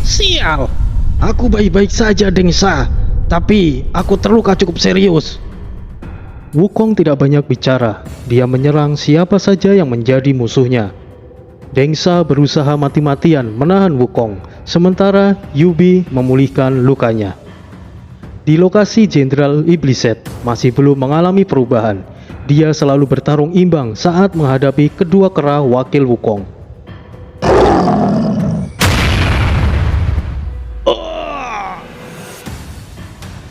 Sial! Aku baik-baik saja, Dengsa. Tapi aku terluka cukup serius. Wukong tidak banyak bicara. Dia menyerang siapa saja yang menjadi musuhnya. Dengsa berusaha mati-matian menahan Wukong, sementara Yubi memulihkan lukanya. Di lokasi Jenderal Ibliset masih belum mengalami perubahan. Dia selalu bertarung imbang saat menghadapi kedua kera wakil Wukong.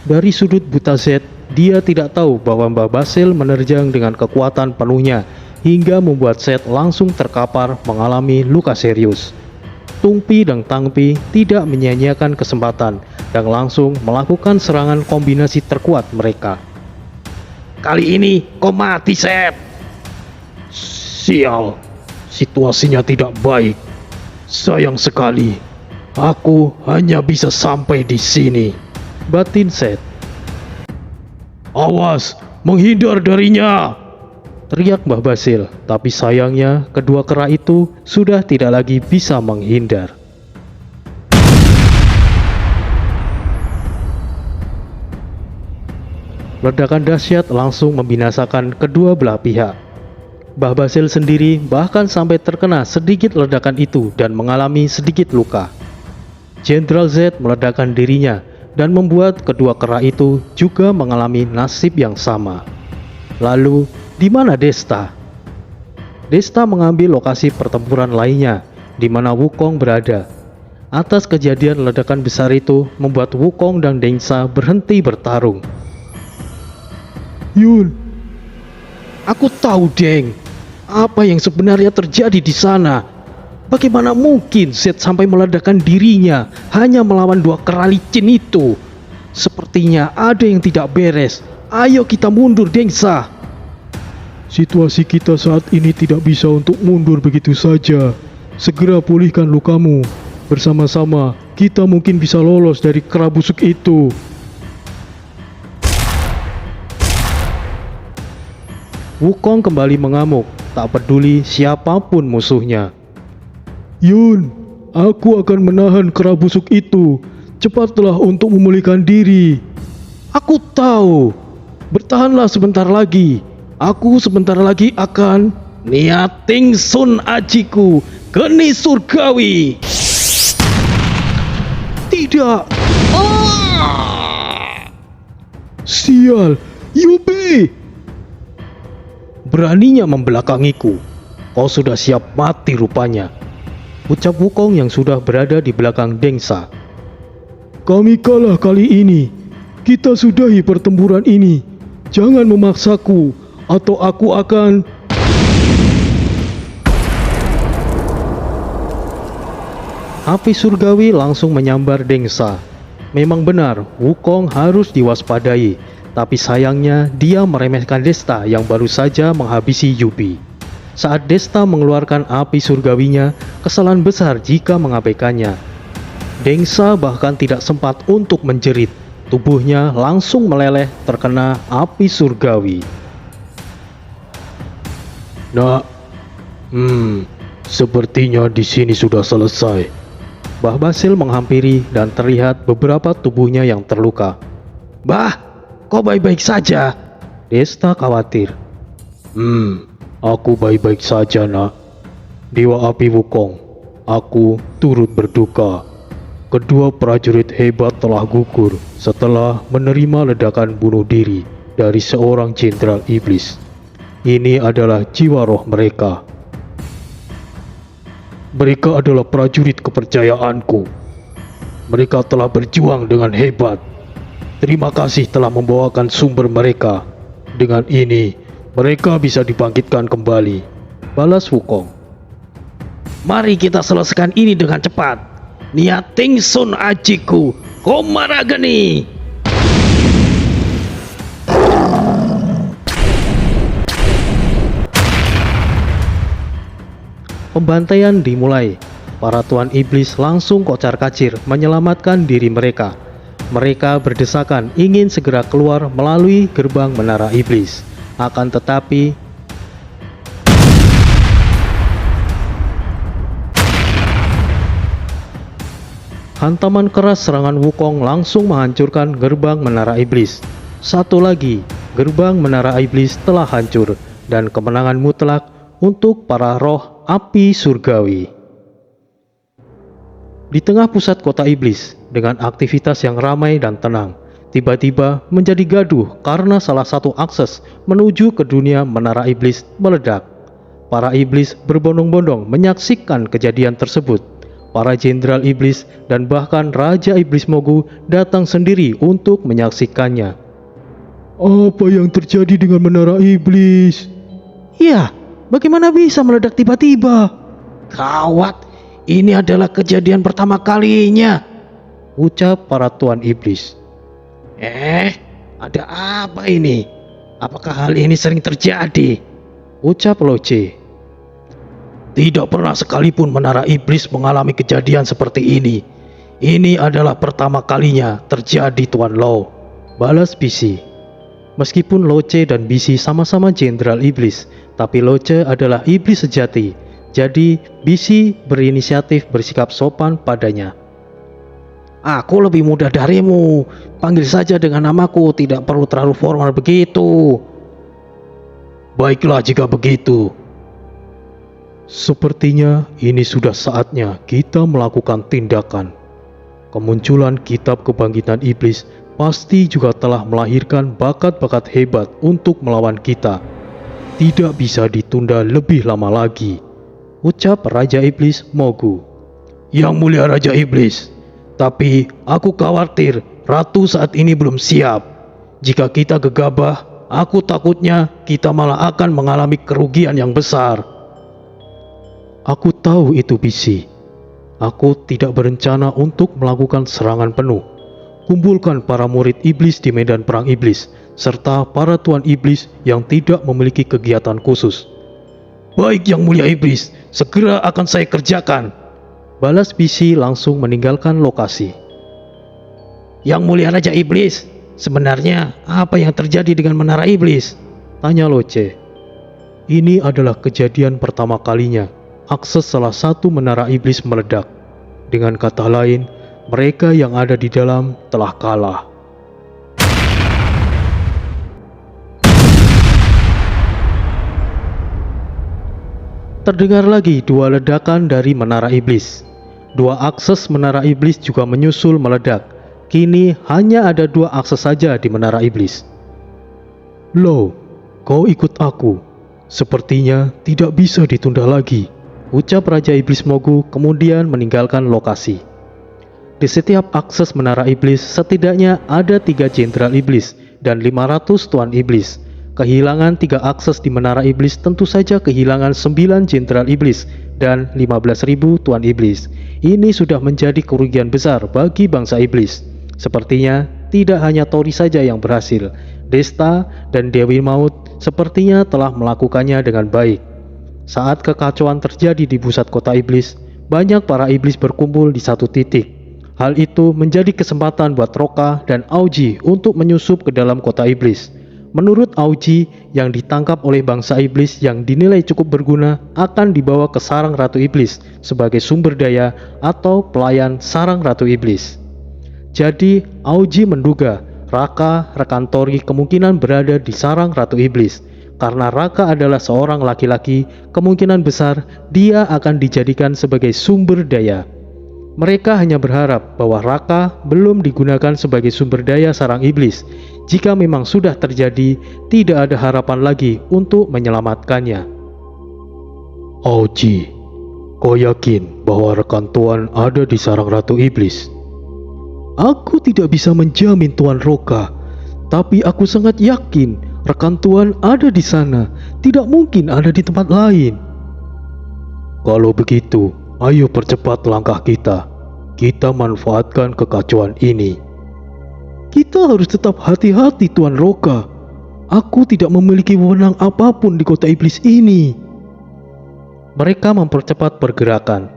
Dari sudut buta Z, dia tidak tahu bahwa Babasil menerjang dengan kekuatan penuhnya hingga membuat Z langsung terkapar mengalami luka serius. Tungpi dan Tangpi tidak menyia-nyiakan kesempatan dan langsung melakukan serangan kombinasi terkuat mereka. Kali ini kau mati, Seth. Sial, situasinya tidak baik. Sayang sekali, aku hanya bisa sampai di sini. Batin Z. Awas, menghindar darinya. Teriak Mbah Basil, tapi sayangnya kedua kera itu sudah tidak lagi bisa menghindar. Ledakan dahsyat langsung membinasakan kedua belah pihak. Mbah Basil sendiri bahkan sampai terkena sedikit ledakan itu dan mengalami sedikit luka. Jenderal Z meledakkan dirinya dan membuat kedua kera itu juga mengalami nasib yang sama. Lalu, di mana Desta? Desta mengambil lokasi pertempuran lainnya, di mana Wukong berada. Atas kejadian ledakan besar itu membuat Wukong dan Dengsa berhenti bertarung. Yun, aku tahu, Deng, apa yang sebenarnya terjadi di sana. Bagaimana mungkin Zed sampai meledakkan dirinya hanya melawan dua kera licin itu? Sepertinya ada yang tidak beres. Ayo kita mundur, Dengsa. Situasi kita saat ini tidak bisa untuk mundur begitu saja. Segera pulihkan lukamu. Bersama-sama, kita mungkin bisa lolos dari kera busuk itu. Wukong kembali mengamuk, tak peduli siapapun musuhnya. Yun, aku akan menahan kera busuk itu. cepatlah untuk memulihkan diri. Aku tahu. Bertahanlah sebentar lagi. Aku sebentar lagi akan niating sun ajiku, geni surgawi. Tidak. Sial, Yubi! Beraninya membelakangiku. Kau sudah siap mati rupanya, ucap Wukong yang sudah berada di belakang Dengsa. Kami kalah kali ini. Kita sudahi pertempuran ini. Jangan memaksaku, atau aku akan... Api surgawi langsung menyambar Dengsa. Memang benar, Wukong harus diwaspadai, tapi sayangnya dia meremehkan Desta yang baru saja menghabisi Yubi. Saat Desta mengeluarkan api surgawinya, kesalahan besar jika mengabaikannya. Dengsa bahkan tidak sempat untuk menjerit, tubuhnya langsung meleleh terkena api surgawi. Nah, sepertinya di sini sudah selesai. Bah Basil menghampiri dan terlihat beberapa tubuhnya yang terluka. Bah, kau baik-baik saja? Desta khawatir. Aku baik-baik saja, nak. Dewa Api Wukong, aku turut berduka. Kedua prajurit hebat telah gugur setelah menerima ledakan bunuh diri dari seorang jenderal iblis. Ini adalah jiwa roh mereka. Mereka adalah prajurit kepercayaanku. Mereka telah berjuang dengan hebat. Terima kasih telah membawakan sumber mereka. Dengan ini, mereka bisa dibangkitkan kembali, balas Wukong. Mari kita selesaikan ini dengan cepat. Niating sun ajiku, Komarageni. Pembantaian dimulai. Para tuan iblis langsung kocar-kacir menyelamatkan diri mereka. Mereka berdesakan ingin segera keluar melalui gerbang menara iblis. Akan tetapi hantaman keras serangan Wukong langsung menghancurkan gerbang menara iblis. Satu lagi, gerbang menara iblis telah hancur dan kemenangan mutlak untuk para roh api surgawi. Di tengah pusat kota iblis, dengan aktivitas yang ramai dan tenang, tiba-tiba menjadi gaduh karena salah satu akses menuju ke dunia menara iblis meledak. Para iblis berbondong-bondong menyaksikan kejadian tersebut. Para jenderal iblis dan bahkan Raja Iblis Mogu datang sendiri untuk menyaksikannya. Apa yang terjadi dengan menara iblis? Ya, bagaimana bisa meledak tiba-tiba? Gawat, ini adalah kejadian pertama kalinya, ucap para tuan iblis. Ada apa ini? Apakah hal ini sering terjadi? Ucap Loce. Tidak pernah sekalipun menara iblis mengalami kejadian seperti ini. Ini adalah pertama kalinya terjadi, Tuan Lo, balas Bisi. Meskipun Loce dan Bisi sama-sama jenderal iblis, tapi Loce adalah iblis sejati. Jadi Bisi berinisiatif bersikap sopan padanya. Aku lebih muda darimu, panggil saja dengan namaku, tidak perlu terlalu formal begitu. Baiklah jika begitu. Sepertinya ini sudah saatnya kita melakukan tindakan. Kemunculan kitab kebangkitan iblis pasti juga telah melahirkan bakat-bakat hebat untuk melawan kita. Tidak bisa ditunda lebih lama lagi, ucap Raja Iblis Mogu. Yang mulia Raja Iblis, tapi aku khawatir Ratu saat ini belum siap. Jika kita gegabah, aku takutnya kita malah akan mengalami kerugian yang besar. Aku tahu itu, Bisi. Aku tidak berencana untuk melakukan serangan penuh. Kumpulkan para murid iblis di medan perang iblis, serta para tuan iblis yang tidak memiliki kegiatan khusus. Baik yang mulia iblis, segera akan saya kerjakan, balas Bisi langsung meninggalkan lokasi. Yang mulia Raja Iblis, sebenarnya apa yang terjadi dengan menara iblis? Tanya Loce. Ini adalah kejadian pertama kalinya akses salah satu menara iblis meledak. Dengan kata lain, mereka yang ada di dalam telah kalah. Terdengar lagi dua ledakan dari menara iblis. Dua akses menara iblis juga menyusul meledak. Kini hanya ada dua akses saja di menara iblis. "Lo, kau ikut aku. Sepertinya tidak bisa ditunda lagi," ucap Raja Iblis Mogu kemudian meninggalkan lokasi. Di setiap akses menara iblis setidaknya ada 3 jenderal iblis dan 500 tuan iblis. Kehilangan 3 akses di menara iblis tentu saja kehilangan 9 jenderal iblis dan 15.000 tuan iblis. Ini sudah menjadi kerugian besar bagi bangsa iblis. Sepertinya tidak hanya Tori saja yang berhasil. Desta dan Dewi Maut sepertinya telah melakukannya dengan baik. Saat kekacauan terjadi di pusat kota iblis, banyak para iblis berkumpul di satu titik. Hal itu menjadi kesempatan buat Roka dan Auji untuk menyusup ke dalam kota iblis. Menurut Auji, yang ditangkap oleh bangsa iblis yang dinilai cukup berguna akan dibawa ke sarang Ratu Iblis sebagai sumber daya atau pelayan sarang Ratu Iblis. Jadi, Auji menduga Raka, rekan Tori kemungkinan berada di sarang Ratu Iblis. Karena Raka adalah seorang laki-laki, kemungkinan besar dia akan dijadikan sebagai sumber daya. Mereka hanya berharap bahwa Raka belum digunakan sebagai sumber daya sarang iblis. Jika memang sudah terjadi, tidak ada harapan lagi untuk menyelamatkannya. "Auji, kau yakin bahwa rekan Tuan ada di sarang Ratu Iblis?" "Aku tidak bisa menjamin Tuan Roka, tapi aku sangat yakin rekan Tuan ada di sana. Tidak mungkin ada di tempat lain." "Kalau begitu, ayo percepat langkah kita. Kita manfaatkan kekacauan ini." "Kita harus tetap hati-hati Tuan Roka. Aku tidak memiliki wewenang apapun di kota iblis ini." Mereka mempercepat pergerakan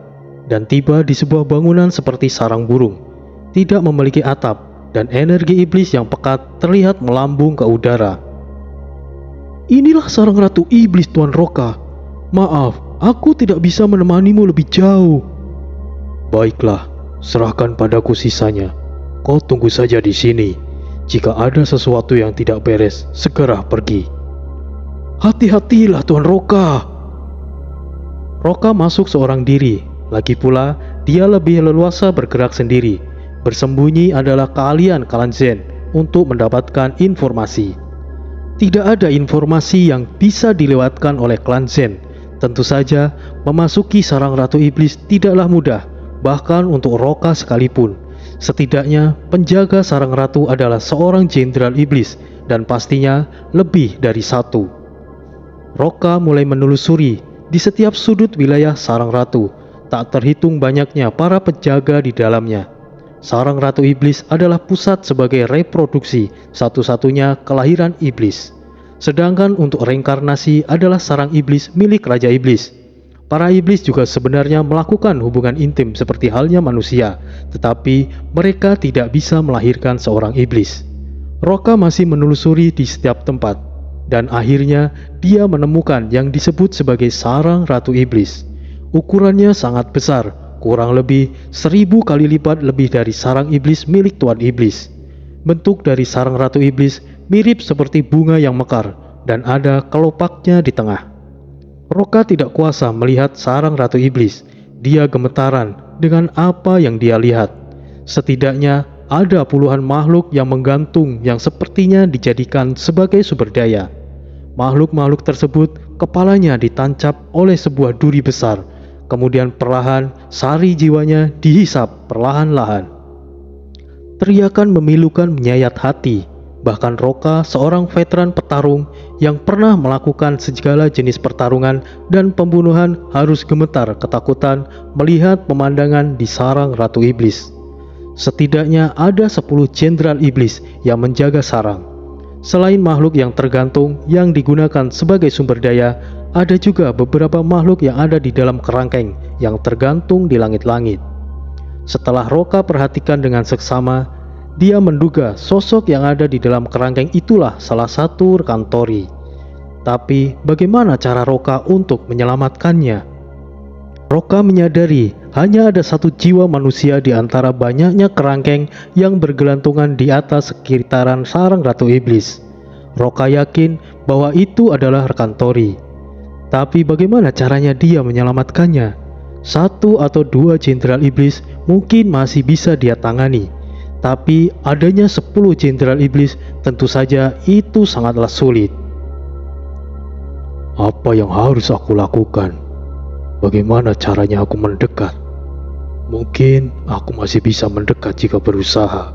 dan tiba di sebuah bangunan seperti sarang burung. Tidak memiliki atap dan energi iblis yang pekat terlihat melambung ke udara. "Inilah sarang Ratu Iblis Tuan Roka. Maaf, aku tidak bisa menemanimu lebih jauh." "Baiklah, serahkan padaku sisanya. Kau tunggu saja di sini. Jika ada sesuatu yang tidak beres, segera pergi." "Hati-hatilah Tuan Roka." Roka masuk seorang diri. Lagi pula, dia lebih leluasa bergerak sendiri. Bersembunyi adalah keahlian Klan Zen untuk mendapatkan informasi. Tidak ada informasi yang bisa dilewatkan oleh Klan Zen. Tentu saja, memasuki sarang Ratu Iblis tidaklah mudah, bahkan untuk Roka sekalipun. Setidaknya, penjaga sarang ratu adalah seorang jenderal iblis dan pastinya lebih dari satu. Roka mulai menelusuri di setiap sudut wilayah sarang ratu. Tak terhitung banyaknya para penjaga di dalamnya. Sarang Ratu Iblis adalah pusat sebagai reproduksi satu-satunya kelahiran iblis. Sedangkan untuk reinkarnasi adalah sarang iblis milik Raja Iblis. Para iblis juga sebenarnya melakukan hubungan intim seperti halnya manusia, tetapi mereka tidak bisa melahirkan seorang iblis. Roka masih menelusuri di setiap tempat, dan akhirnya dia menemukan yang disebut sebagai sarang Ratu Iblis. Ukurannya sangat besar, kurang lebih 1000 kali lipat lebih dari sarang iblis milik Tuan Iblis. Bentuk dari sarang Ratu Iblis mirip seperti bunga yang mekar, dan ada kelopaknya di tengah. Roka tidak kuasa melihat sarang Ratu Iblis. Dia gemetaran dengan apa yang dia lihat. Setidaknya ada puluhan makhluk yang menggantung yang sepertinya dijadikan sebagai sumber daya. Makhluk-makhluk tersebut kepalanya ditancap oleh sebuah duri besar. Kemudian perlahan sari jiwanya dihisap perlahan-lahan. Teriakan memilukan menyayat hati. Bahkan Roka, seorang veteran petarung yang pernah melakukan segala jenis pertarungan dan pembunuhan, harus gemetar ketakutan melihat pemandangan di sarang Ratu Iblis. Setidaknya ada 10 jenderal iblis yang menjaga sarang. Selain makhluk yang tergantung yang digunakan sebagai sumber daya, ada juga beberapa makhluk yang ada di dalam kerangkeng yang tergantung di langit-langit. Setelah Roka perhatikan dengan seksama, dia menduga sosok yang ada di dalam kerangkeng itulah salah satu rekan Tori. Tapi bagaimana cara Roka untuk menyelamatkannya? Roka menyadari hanya ada satu jiwa manusia di antara banyaknya kerangkeng yang bergelantungan di atas sekitaran sarang Ratu Iblis. Roka yakin bahwa itu adalah rekan Tori. Tapi bagaimana caranya dia menyelamatkannya? 1 atau 2 jenderal iblis mungkin masih bisa dia tangani. Tapi adanya 10 jenderal iblis tentu saja itu sangatlah sulit. Apa yang harus aku lakukan? Bagaimana caranya aku mendekat? Mungkin aku masih bisa mendekat jika berusaha.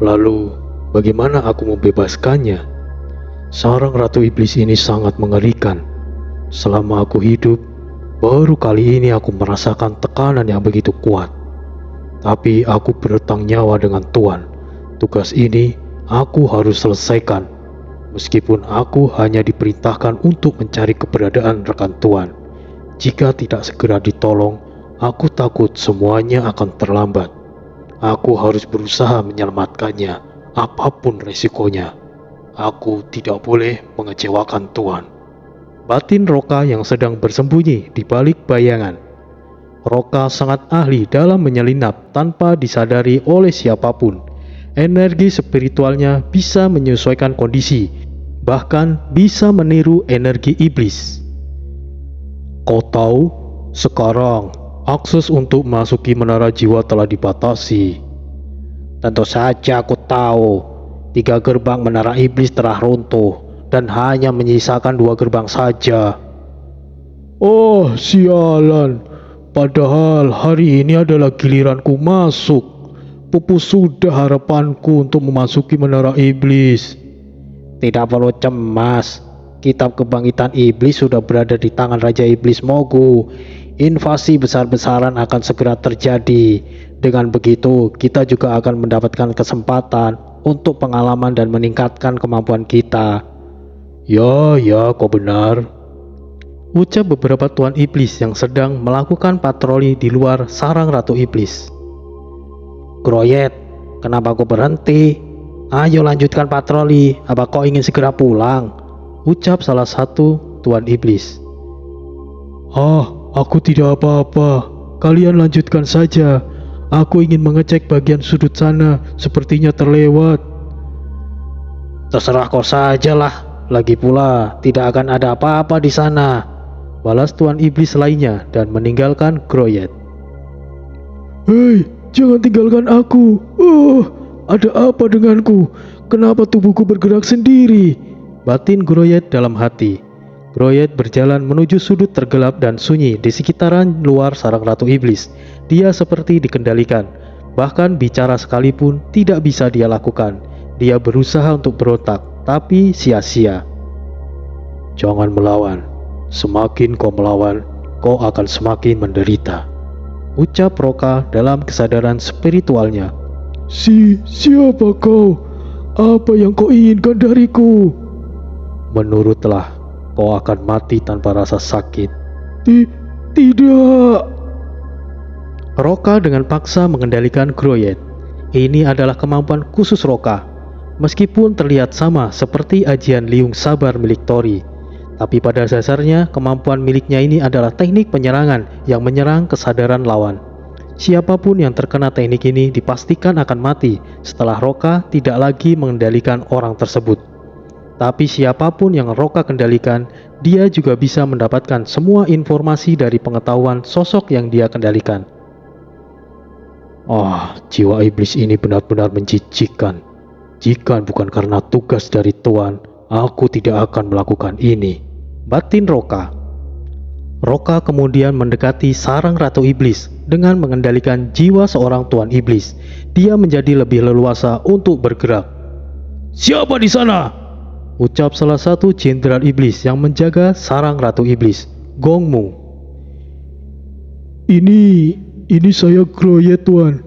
Lalu, bagaimana aku membebaskannya? Sarang Ratu Iblis ini sangat mengerikan. Selama aku hidup, baru kali ini aku merasakan tekanan yang begitu kuat. Tapi aku berutang nyawa dengan Tuan. Tugas ini aku harus selesaikan. Meskipun aku hanya diperintahkan untuk mencari keberadaan rekan Tuan. Jika tidak segera ditolong, aku takut semuanya akan terlambat. Aku harus berusaha menyelamatkannya, apapun resikonya. Aku tidak boleh mengecewakan Tuan. Batin Roka yang sedang bersembunyi di balik bayangan. Roka sangat ahli dalam menyelinap tanpa disadari oleh siapapun. Energi spiritualnya bisa menyesuaikan kondisi, bahkan bisa meniru energi iblis. Kau tahu, sekarang akses untuk memasuki menara jiwa telah dibatasi. Tentu saja aku tahu. 3 gerbang menara iblis telah runtuh dan hanya menyisakan 2 gerbang saja. Oh, sialan. Padahal hari ini adalah giliranku masuk. Pupus sudah harapanku untuk memasuki menara iblis. Tidak perlu cemas. Kitab kebangkitan iblis sudah berada di tangan Raja Iblis Mogu. Invasi besar-besaran akan segera terjadi. Dengan begitu, kita juga akan mendapatkan kesempatan untuk pengalaman dan meningkatkan kemampuan kita. Ya, kau benar. Ucap beberapa tuan iblis yang sedang melakukan patroli di luar sarang Ratu Iblis. Groyet, kenapa kau berhenti? Ayo lanjutkan patroli. Apa kau ingin segera pulang? Ucap salah satu tuan iblis. Aku tidak apa-apa. Kalian lanjutkan saja. Aku ingin mengecek bagian sudut sana. Sepertinya terlewat. Terserah kau sajalah. Lagi pula, tidak akan ada apa-apa di sana. Balas tuan iblis lainnya dan meninggalkan Groyet. Hei, jangan tinggalkan aku. Ada apa denganku? Kenapa tubuhku bergerak sendiri? Batin Groyet dalam hati. Groyet berjalan menuju sudut tergelap dan sunyi di sekitaran luar sarang Ratu Iblis. Dia seperti dikendalikan. Bahkan bicara sekalipun tidak bisa dia lakukan. Dia berusaha untuk berontak, tapi sia-sia. Jangan melawan. Semakin kau melawan, kau akan semakin menderita. Ucap Roka dalam kesadaran spiritualnya. Siapa kau? Apa yang kau inginkan dariku? Menurutlah, kau akan mati tanpa rasa sakit. Tidak. Roka dengan paksa mengendalikan Groyet. Ini adalah kemampuan khusus Roka. Meskipun terlihat sama seperti ajian Liung Sabar milik Tori, tapi pada dasarnya kemampuan miliknya ini adalah teknik penyerangan yang menyerang kesadaran lawan. Siapapun yang terkena teknik ini dipastikan akan mati setelah Roka tidak lagi mengendalikan orang tersebut. Tapi siapapun yang Roka kendalikan, dia juga bisa mendapatkan semua informasi dari pengetahuan sosok yang dia kendalikan. Jiwa iblis ini benar-benar menjijikkan. Jika bukan karena tugas dari Tuan, aku tidak akan melakukan ini. Batin Roka. Roka kemudian mendekati sarang Ratu Iblis dengan mengendalikan jiwa seorang Tuan Iblis. Dia menjadi lebih leluasa untuk bergerak. Siapa di sana? Ucap salah satu jenderal iblis yang menjaga sarang Ratu Iblis, Gongmu. Ini saya Groyet, Tuan.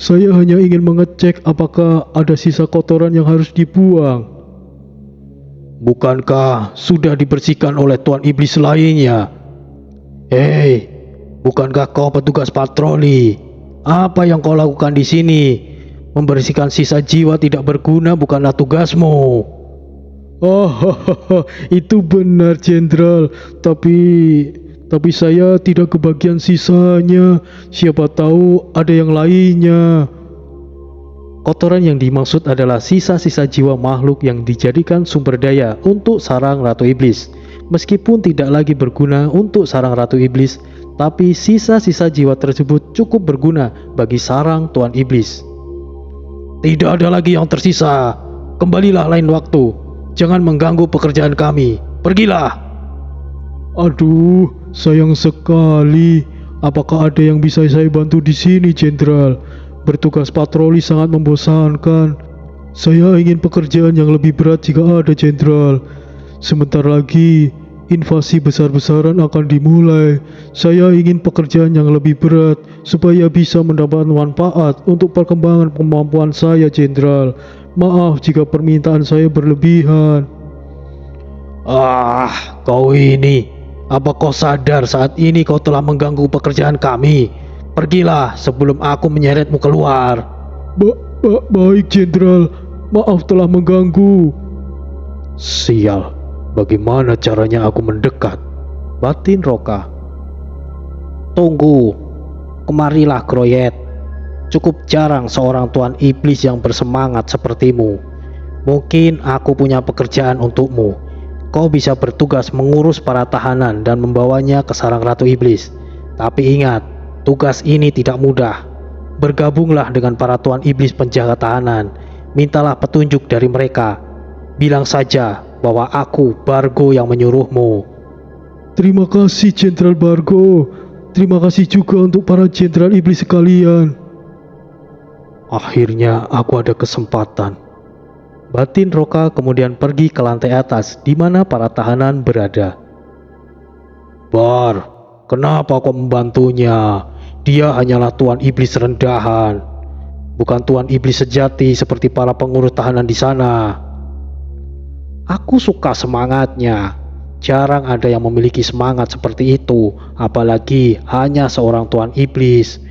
Saya hanya ingin mengecek apakah ada sisa kotoran yang harus dibuang. Bukankah sudah dibersihkan oleh Tuan Iblis lainnya? Hei, bukankah kau petugas patroli? Apa yang kau lakukan di sini? Membersihkan sisa jiwa tidak berguna bukanlah tugasmu. Itu benar, Jenderal. tapi saya tidak kebagian sisanya. Siapa tahu ada yang lainnya. Kotoran yang dimaksud adalah sisa-sisa jiwa makhluk yang dijadikan sumber daya untuk sarang Ratu Iblis. Meskipun tidak lagi berguna untuk sarang Ratu Iblis, tapi sisa-sisa jiwa tersebut cukup berguna bagi sarang Tuan Iblis. Tidak ada lagi yang tersisa. Kembalilah lain waktu. Jangan mengganggu pekerjaan kami. Pergilah. Aduh, sayang sekali. Apakah ada yang bisa saya bantu di sini, Jenderal? Bertugas patroli sangat membosankan. Saya ingin pekerjaan yang lebih berat jika ada, Jenderal. Sebentar lagi, invasi besar-besaran akan dimulai. Saya ingin pekerjaan yang lebih berat supaya bisa mendapat manfaat untuk perkembangan kemampuan saya, Jenderal. Maaf jika permintaan saya berlebihan. Kau ini. Apa kau sadar saat ini kau telah mengganggu pekerjaan kami? Pergilah sebelum aku menyeretmu keluar. Baik, Jenderal. Maaf telah mengganggu. Sial, bagaimana caranya aku mendekat? Batin Roka. Tunggu, kemarilah Groyet. Cukup jarang seorang Tuan Iblis yang bersemangat sepertimu. Mungkin aku punya pekerjaan untukmu. Kau bisa bertugas mengurus para tahanan dan membawanya ke sarang Ratu Iblis. Tapi ingat, tugas ini tidak mudah. Bergabunglah dengan para Tuan Iblis penjaga tahanan. Mintalah petunjuk dari mereka. Bilang saja bahwa aku Bargo yang menyuruhmu. Terima kasih, Jenderal Bargo. Terima kasih juga untuk para Jenderal Iblis sekalian. Akhirnya aku ada kesempatan. Batin Roka kemudian pergi ke lantai atas di mana para tahanan berada. Bar, kenapa kau membantunya? Dia hanyalah Tuan Iblis rendahan, bukan Tuan Iblis sejati seperti para pengurus tahanan di sana. Aku suka semangatnya. Jarang ada yang memiliki semangat seperti itu, apalagi hanya seorang Tuan Iblis.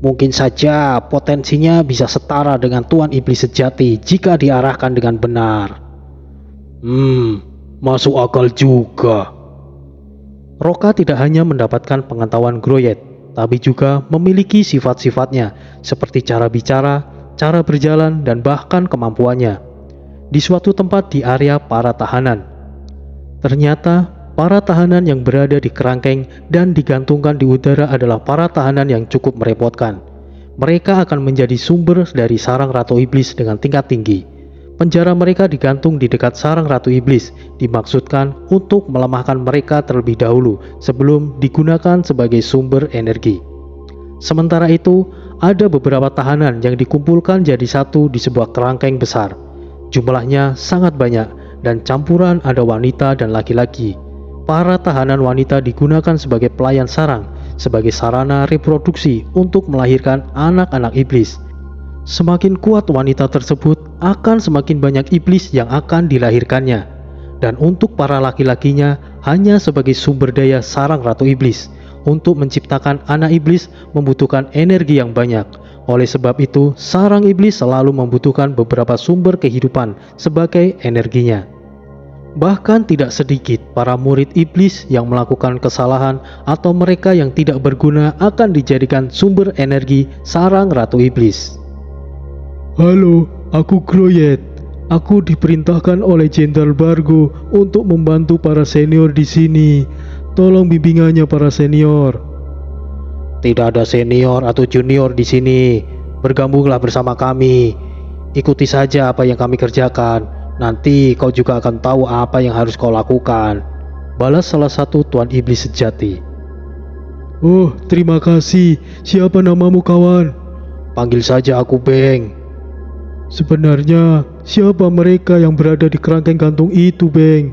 Mungkin saja potensinya bisa setara dengan Tuan Iblis sejati jika diarahkan dengan benar. Masuk akal juga. Roka tidak hanya mendapatkan pengetahuan Groyet, tapi juga memiliki sifat-sifatnya seperti cara bicara, cara berjalan, dan bahkan kemampuannya. Di suatu tempat di area para tahanan, ternyata para tahanan yang berada di kerangkeng dan digantungkan di udara adalah para tahanan yang cukup merepotkan. Mereka akan menjadi sumber dari sarang Ratu Iblis dengan tingkat tinggi. Penjara mereka digantung di dekat sarang Ratu Iblis, dimaksudkan untuk melemahkan mereka terlebih dahulu sebelum digunakan sebagai sumber energi. Sementara itu, ada beberapa tahanan yang dikumpulkan jadi satu di sebuah kerangkeng besar. Jumlahnya sangat banyak dan campuran ada wanita dan laki-laki. Para tahanan wanita digunakan sebagai pelayan sarang, sebagai sarana reproduksi untuk melahirkan anak-anak iblis. Semakin kuat wanita tersebut, akan semakin banyak iblis yang akan dilahirkannya. Dan untuk para laki-lakinya, hanya sebagai sumber daya sarang Ratu Iblis. Untuk menciptakan anak iblis membutuhkan energi yang banyak. Oleh sebab itu, sarang iblis selalu membutuhkan beberapa sumber kehidupan sebagai energinya. Bahkan tidak sedikit para murid iblis yang melakukan kesalahan atau mereka yang tidak berguna akan dijadikan sumber energi sarang Ratu Iblis. Halo, aku Groyet. Aku diperintahkan oleh Jenderal Bargo untuk membantu para senior di sini. Tolong bimbingannya para senior. Tidak ada senior atau junior di sini. Bergabunglah bersama kami. Ikuti saja apa yang kami kerjakan. Nanti kau juga akan tahu apa yang harus kau lakukan. Balas salah satu Tuan Iblis sejati. Oh, terima kasih. Siapa namamu, kawan? Panggil saja aku Beng. Sebenarnya, siapa mereka yang berada di kerangkeng gantung itu, Beng?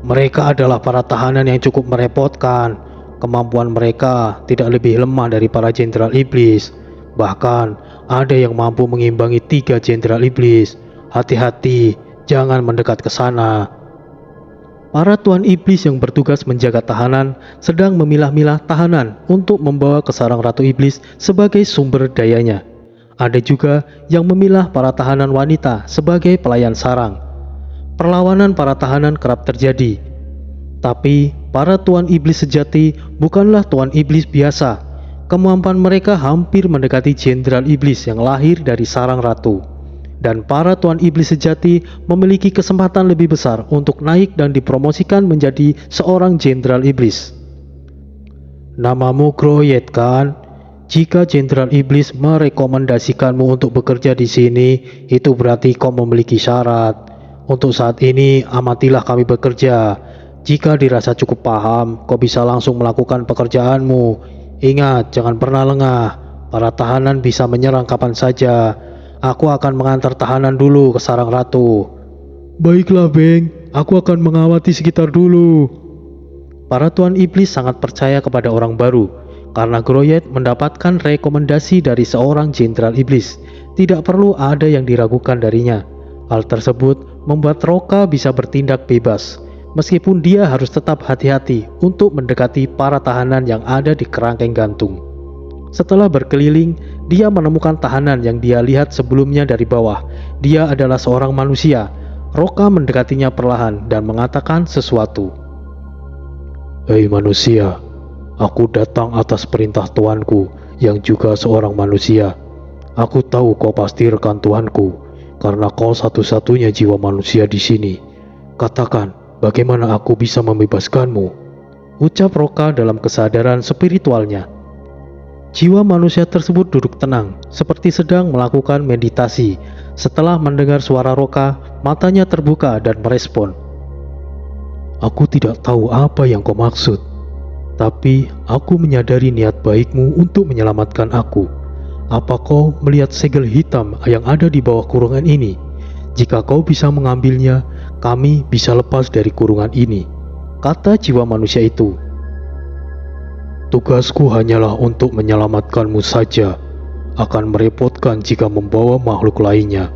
Mereka adalah para tahanan yang cukup merepotkan. Kemampuan mereka tidak lebih lemah dari para jenderal iblis. Bahkan, ada yang mampu mengimbangi 3 jenderal iblis. Hati-hati, jangan mendekat ke sana. Para tuan iblis yang bertugas menjaga tahanan sedang memilah-milah tahanan untuk membawa ke sarang Ratu Iblis sebagai sumber dayanya. Ada juga yang memilah para tahanan wanita sebagai pelayan sarang. Perlawanan para tahanan kerap terjadi, tapi para tuan iblis sejati bukanlah tuan iblis biasa. Kemampuan mereka hampir mendekati jenderal iblis yang lahir dari sarang ratu. Dan para tuan iblis sejati memiliki kesempatan lebih besar untuk naik dan dipromosikan menjadi seorang jenderal iblis. Namamu Groyet kan? Jika jenderal iblis merekomendasikanmu untuk bekerja di sini, itu berarti kau memiliki syarat. Untuk saat ini, amatilah kami bekerja. Jika dirasa cukup paham, kau bisa langsung melakukan pekerjaanmu. Ingat, jangan pernah lengah. Para tahanan bisa menyerang kapan saja. Aku akan mengantar tahanan dulu ke sarang ratu. Baiklah, Beng. Aku akan mengawati sekitar dulu. Para tuan iblis sangat percaya kepada orang baru, karena Groyet mendapatkan rekomendasi dari seorang jenderal iblis. Tidak perlu ada yang diragukan darinya. Hal tersebut membuat Roka bisa bertindak bebas, meskipun dia harus tetap hati-hati untuk mendekati para tahanan yang ada di kerangkeng gantung. Setelah berkeliling, dia menemukan tahanan yang dia lihat sebelumnya dari bawah. Dia adalah seorang manusia. Roka mendekatinya perlahan dan mengatakan sesuatu. Hei manusia, aku datang atas perintah tuanku yang juga seorang manusia. Aku tahu kau pasti rekan tuanku, karena kau satu-satunya jiwa manusia di sini. Katakan, bagaimana aku bisa membebaskanmu? Ucap Roka dalam kesadaran spiritualnya. Jiwa manusia tersebut duduk tenang, seperti sedang melakukan meditasi. Setelah mendengar suara Roka, matanya terbuka dan merespon. Aku tidak tahu apa yang kau maksud, tapi aku menyadari niat baikmu untuk menyelamatkan aku. Apa kau melihat segel hitam yang ada di bawah kurungan ini? Jika kau bisa mengambilnya, kami bisa lepas dari kurungan ini, kata jiwa manusia itu. Tugasku hanyalah untuk menyelamatkanmu saja. Akan merepotkan jika membawa makhluk lainnya.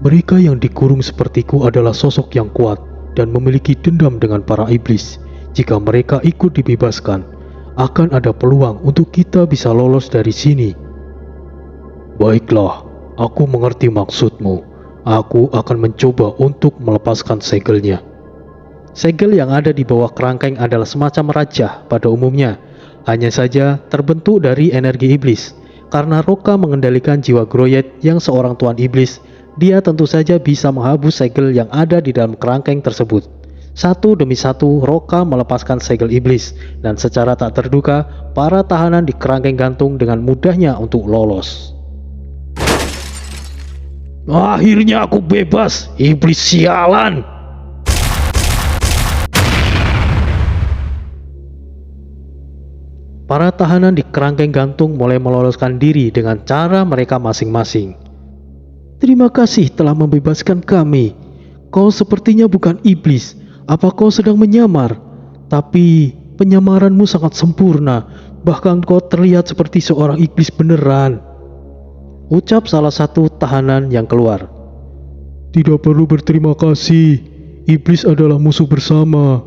Mereka yang dikurung sepertiku adalah sosok yang kuat dan memiliki dendam dengan para iblis. Jika mereka ikut dibebaskan, akan ada peluang untuk kita bisa lolos dari sini. Baiklah, aku mengerti maksudmu. Aku akan mencoba untuk melepaskan segelnya. Segel yang ada di bawah kerangkeng adalah semacam rajah pada umumnya, hanya saja terbentuk dari energi iblis. Karena Roka mengendalikan jiwa Groyet yang seorang tuan iblis, dia tentu saja bisa menghabus segel yang ada di dalam kerangkeng tersebut. Satu demi satu, Roka melepaskan segel iblis, dan secara tak terduga, para tahanan di kerangkeng gantung dengan mudahnya untuk lolos. Akhirnya aku bebas, iblis sialan! Para tahanan di kerangkeng gantung mulai meloloskan diri dengan cara mereka masing-masing. Terima kasih telah membebaskan kami. Kau sepertinya bukan iblis. Apa kau sedang menyamar? Tapi penyamaranmu sangat sempurna. Bahkan kau terlihat seperti seorang iblis beneran, ucap salah satu tahanan yang keluar. Tidak perlu berterima kasih. Iblis adalah musuh bersama.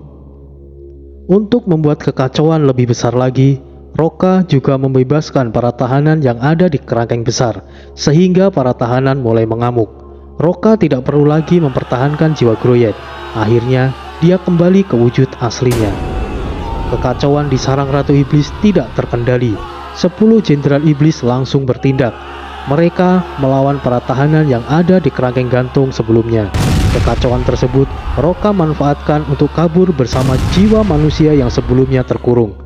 Untuk membuat kekacauan lebih besar lagi, Roka juga membebaskan para tahanan yang ada di kerangkeng besar, sehingga para tahanan mulai mengamuk. Roka tidak perlu lagi mempertahankan jiwa Groyet. Akhirnya, dia kembali ke wujud aslinya. Kekacauan di sarang Ratu Iblis tidak terkendali. 10 jenderal iblis langsung bertindak. Mereka melawan para tahanan yang ada di kerangkeng gantung sebelumnya. Kekacauan tersebut Roka manfaatkan untuk kabur bersama jiwa manusia yang sebelumnya terkurung.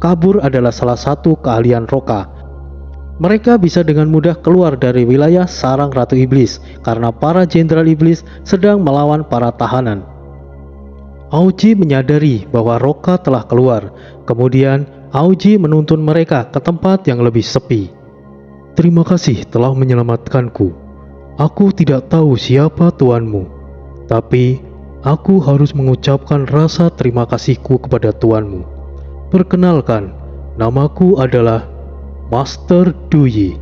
Kabur adalah salah satu keahlian Roka. Mereka bisa dengan mudah keluar dari wilayah sarang Ratu Iblis karena para jenderal iblis sedang melawan para tahanan. Auji menyadari bahwa Roka telah keluar. Kemudian Auji menuntun mereka ke tempat yang lebih sepi. Terima kasih telah menyelamatkanku. Aku tidak tahu siapa tuanmu, tapi aku harus mengucapkan rasa terima kasihku kepada tuanmu. Perkenalkan, namaku adalah Master Duyi.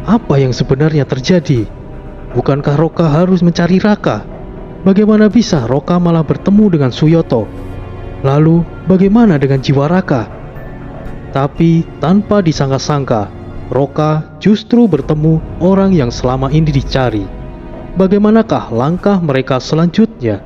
Apa yang sebenarnya terjadi? Bukankah Roka harus mencari Raka? Bagaimana bisa Roka malah bertemu dengan Suyoto? Lalu bagaimana dengan jiwa Raka? Tapi tanpa disangka-sangka, Roka justru bertemu orang yang selama ini dicari. Bagaimanakah langkah mereka selanjutnya?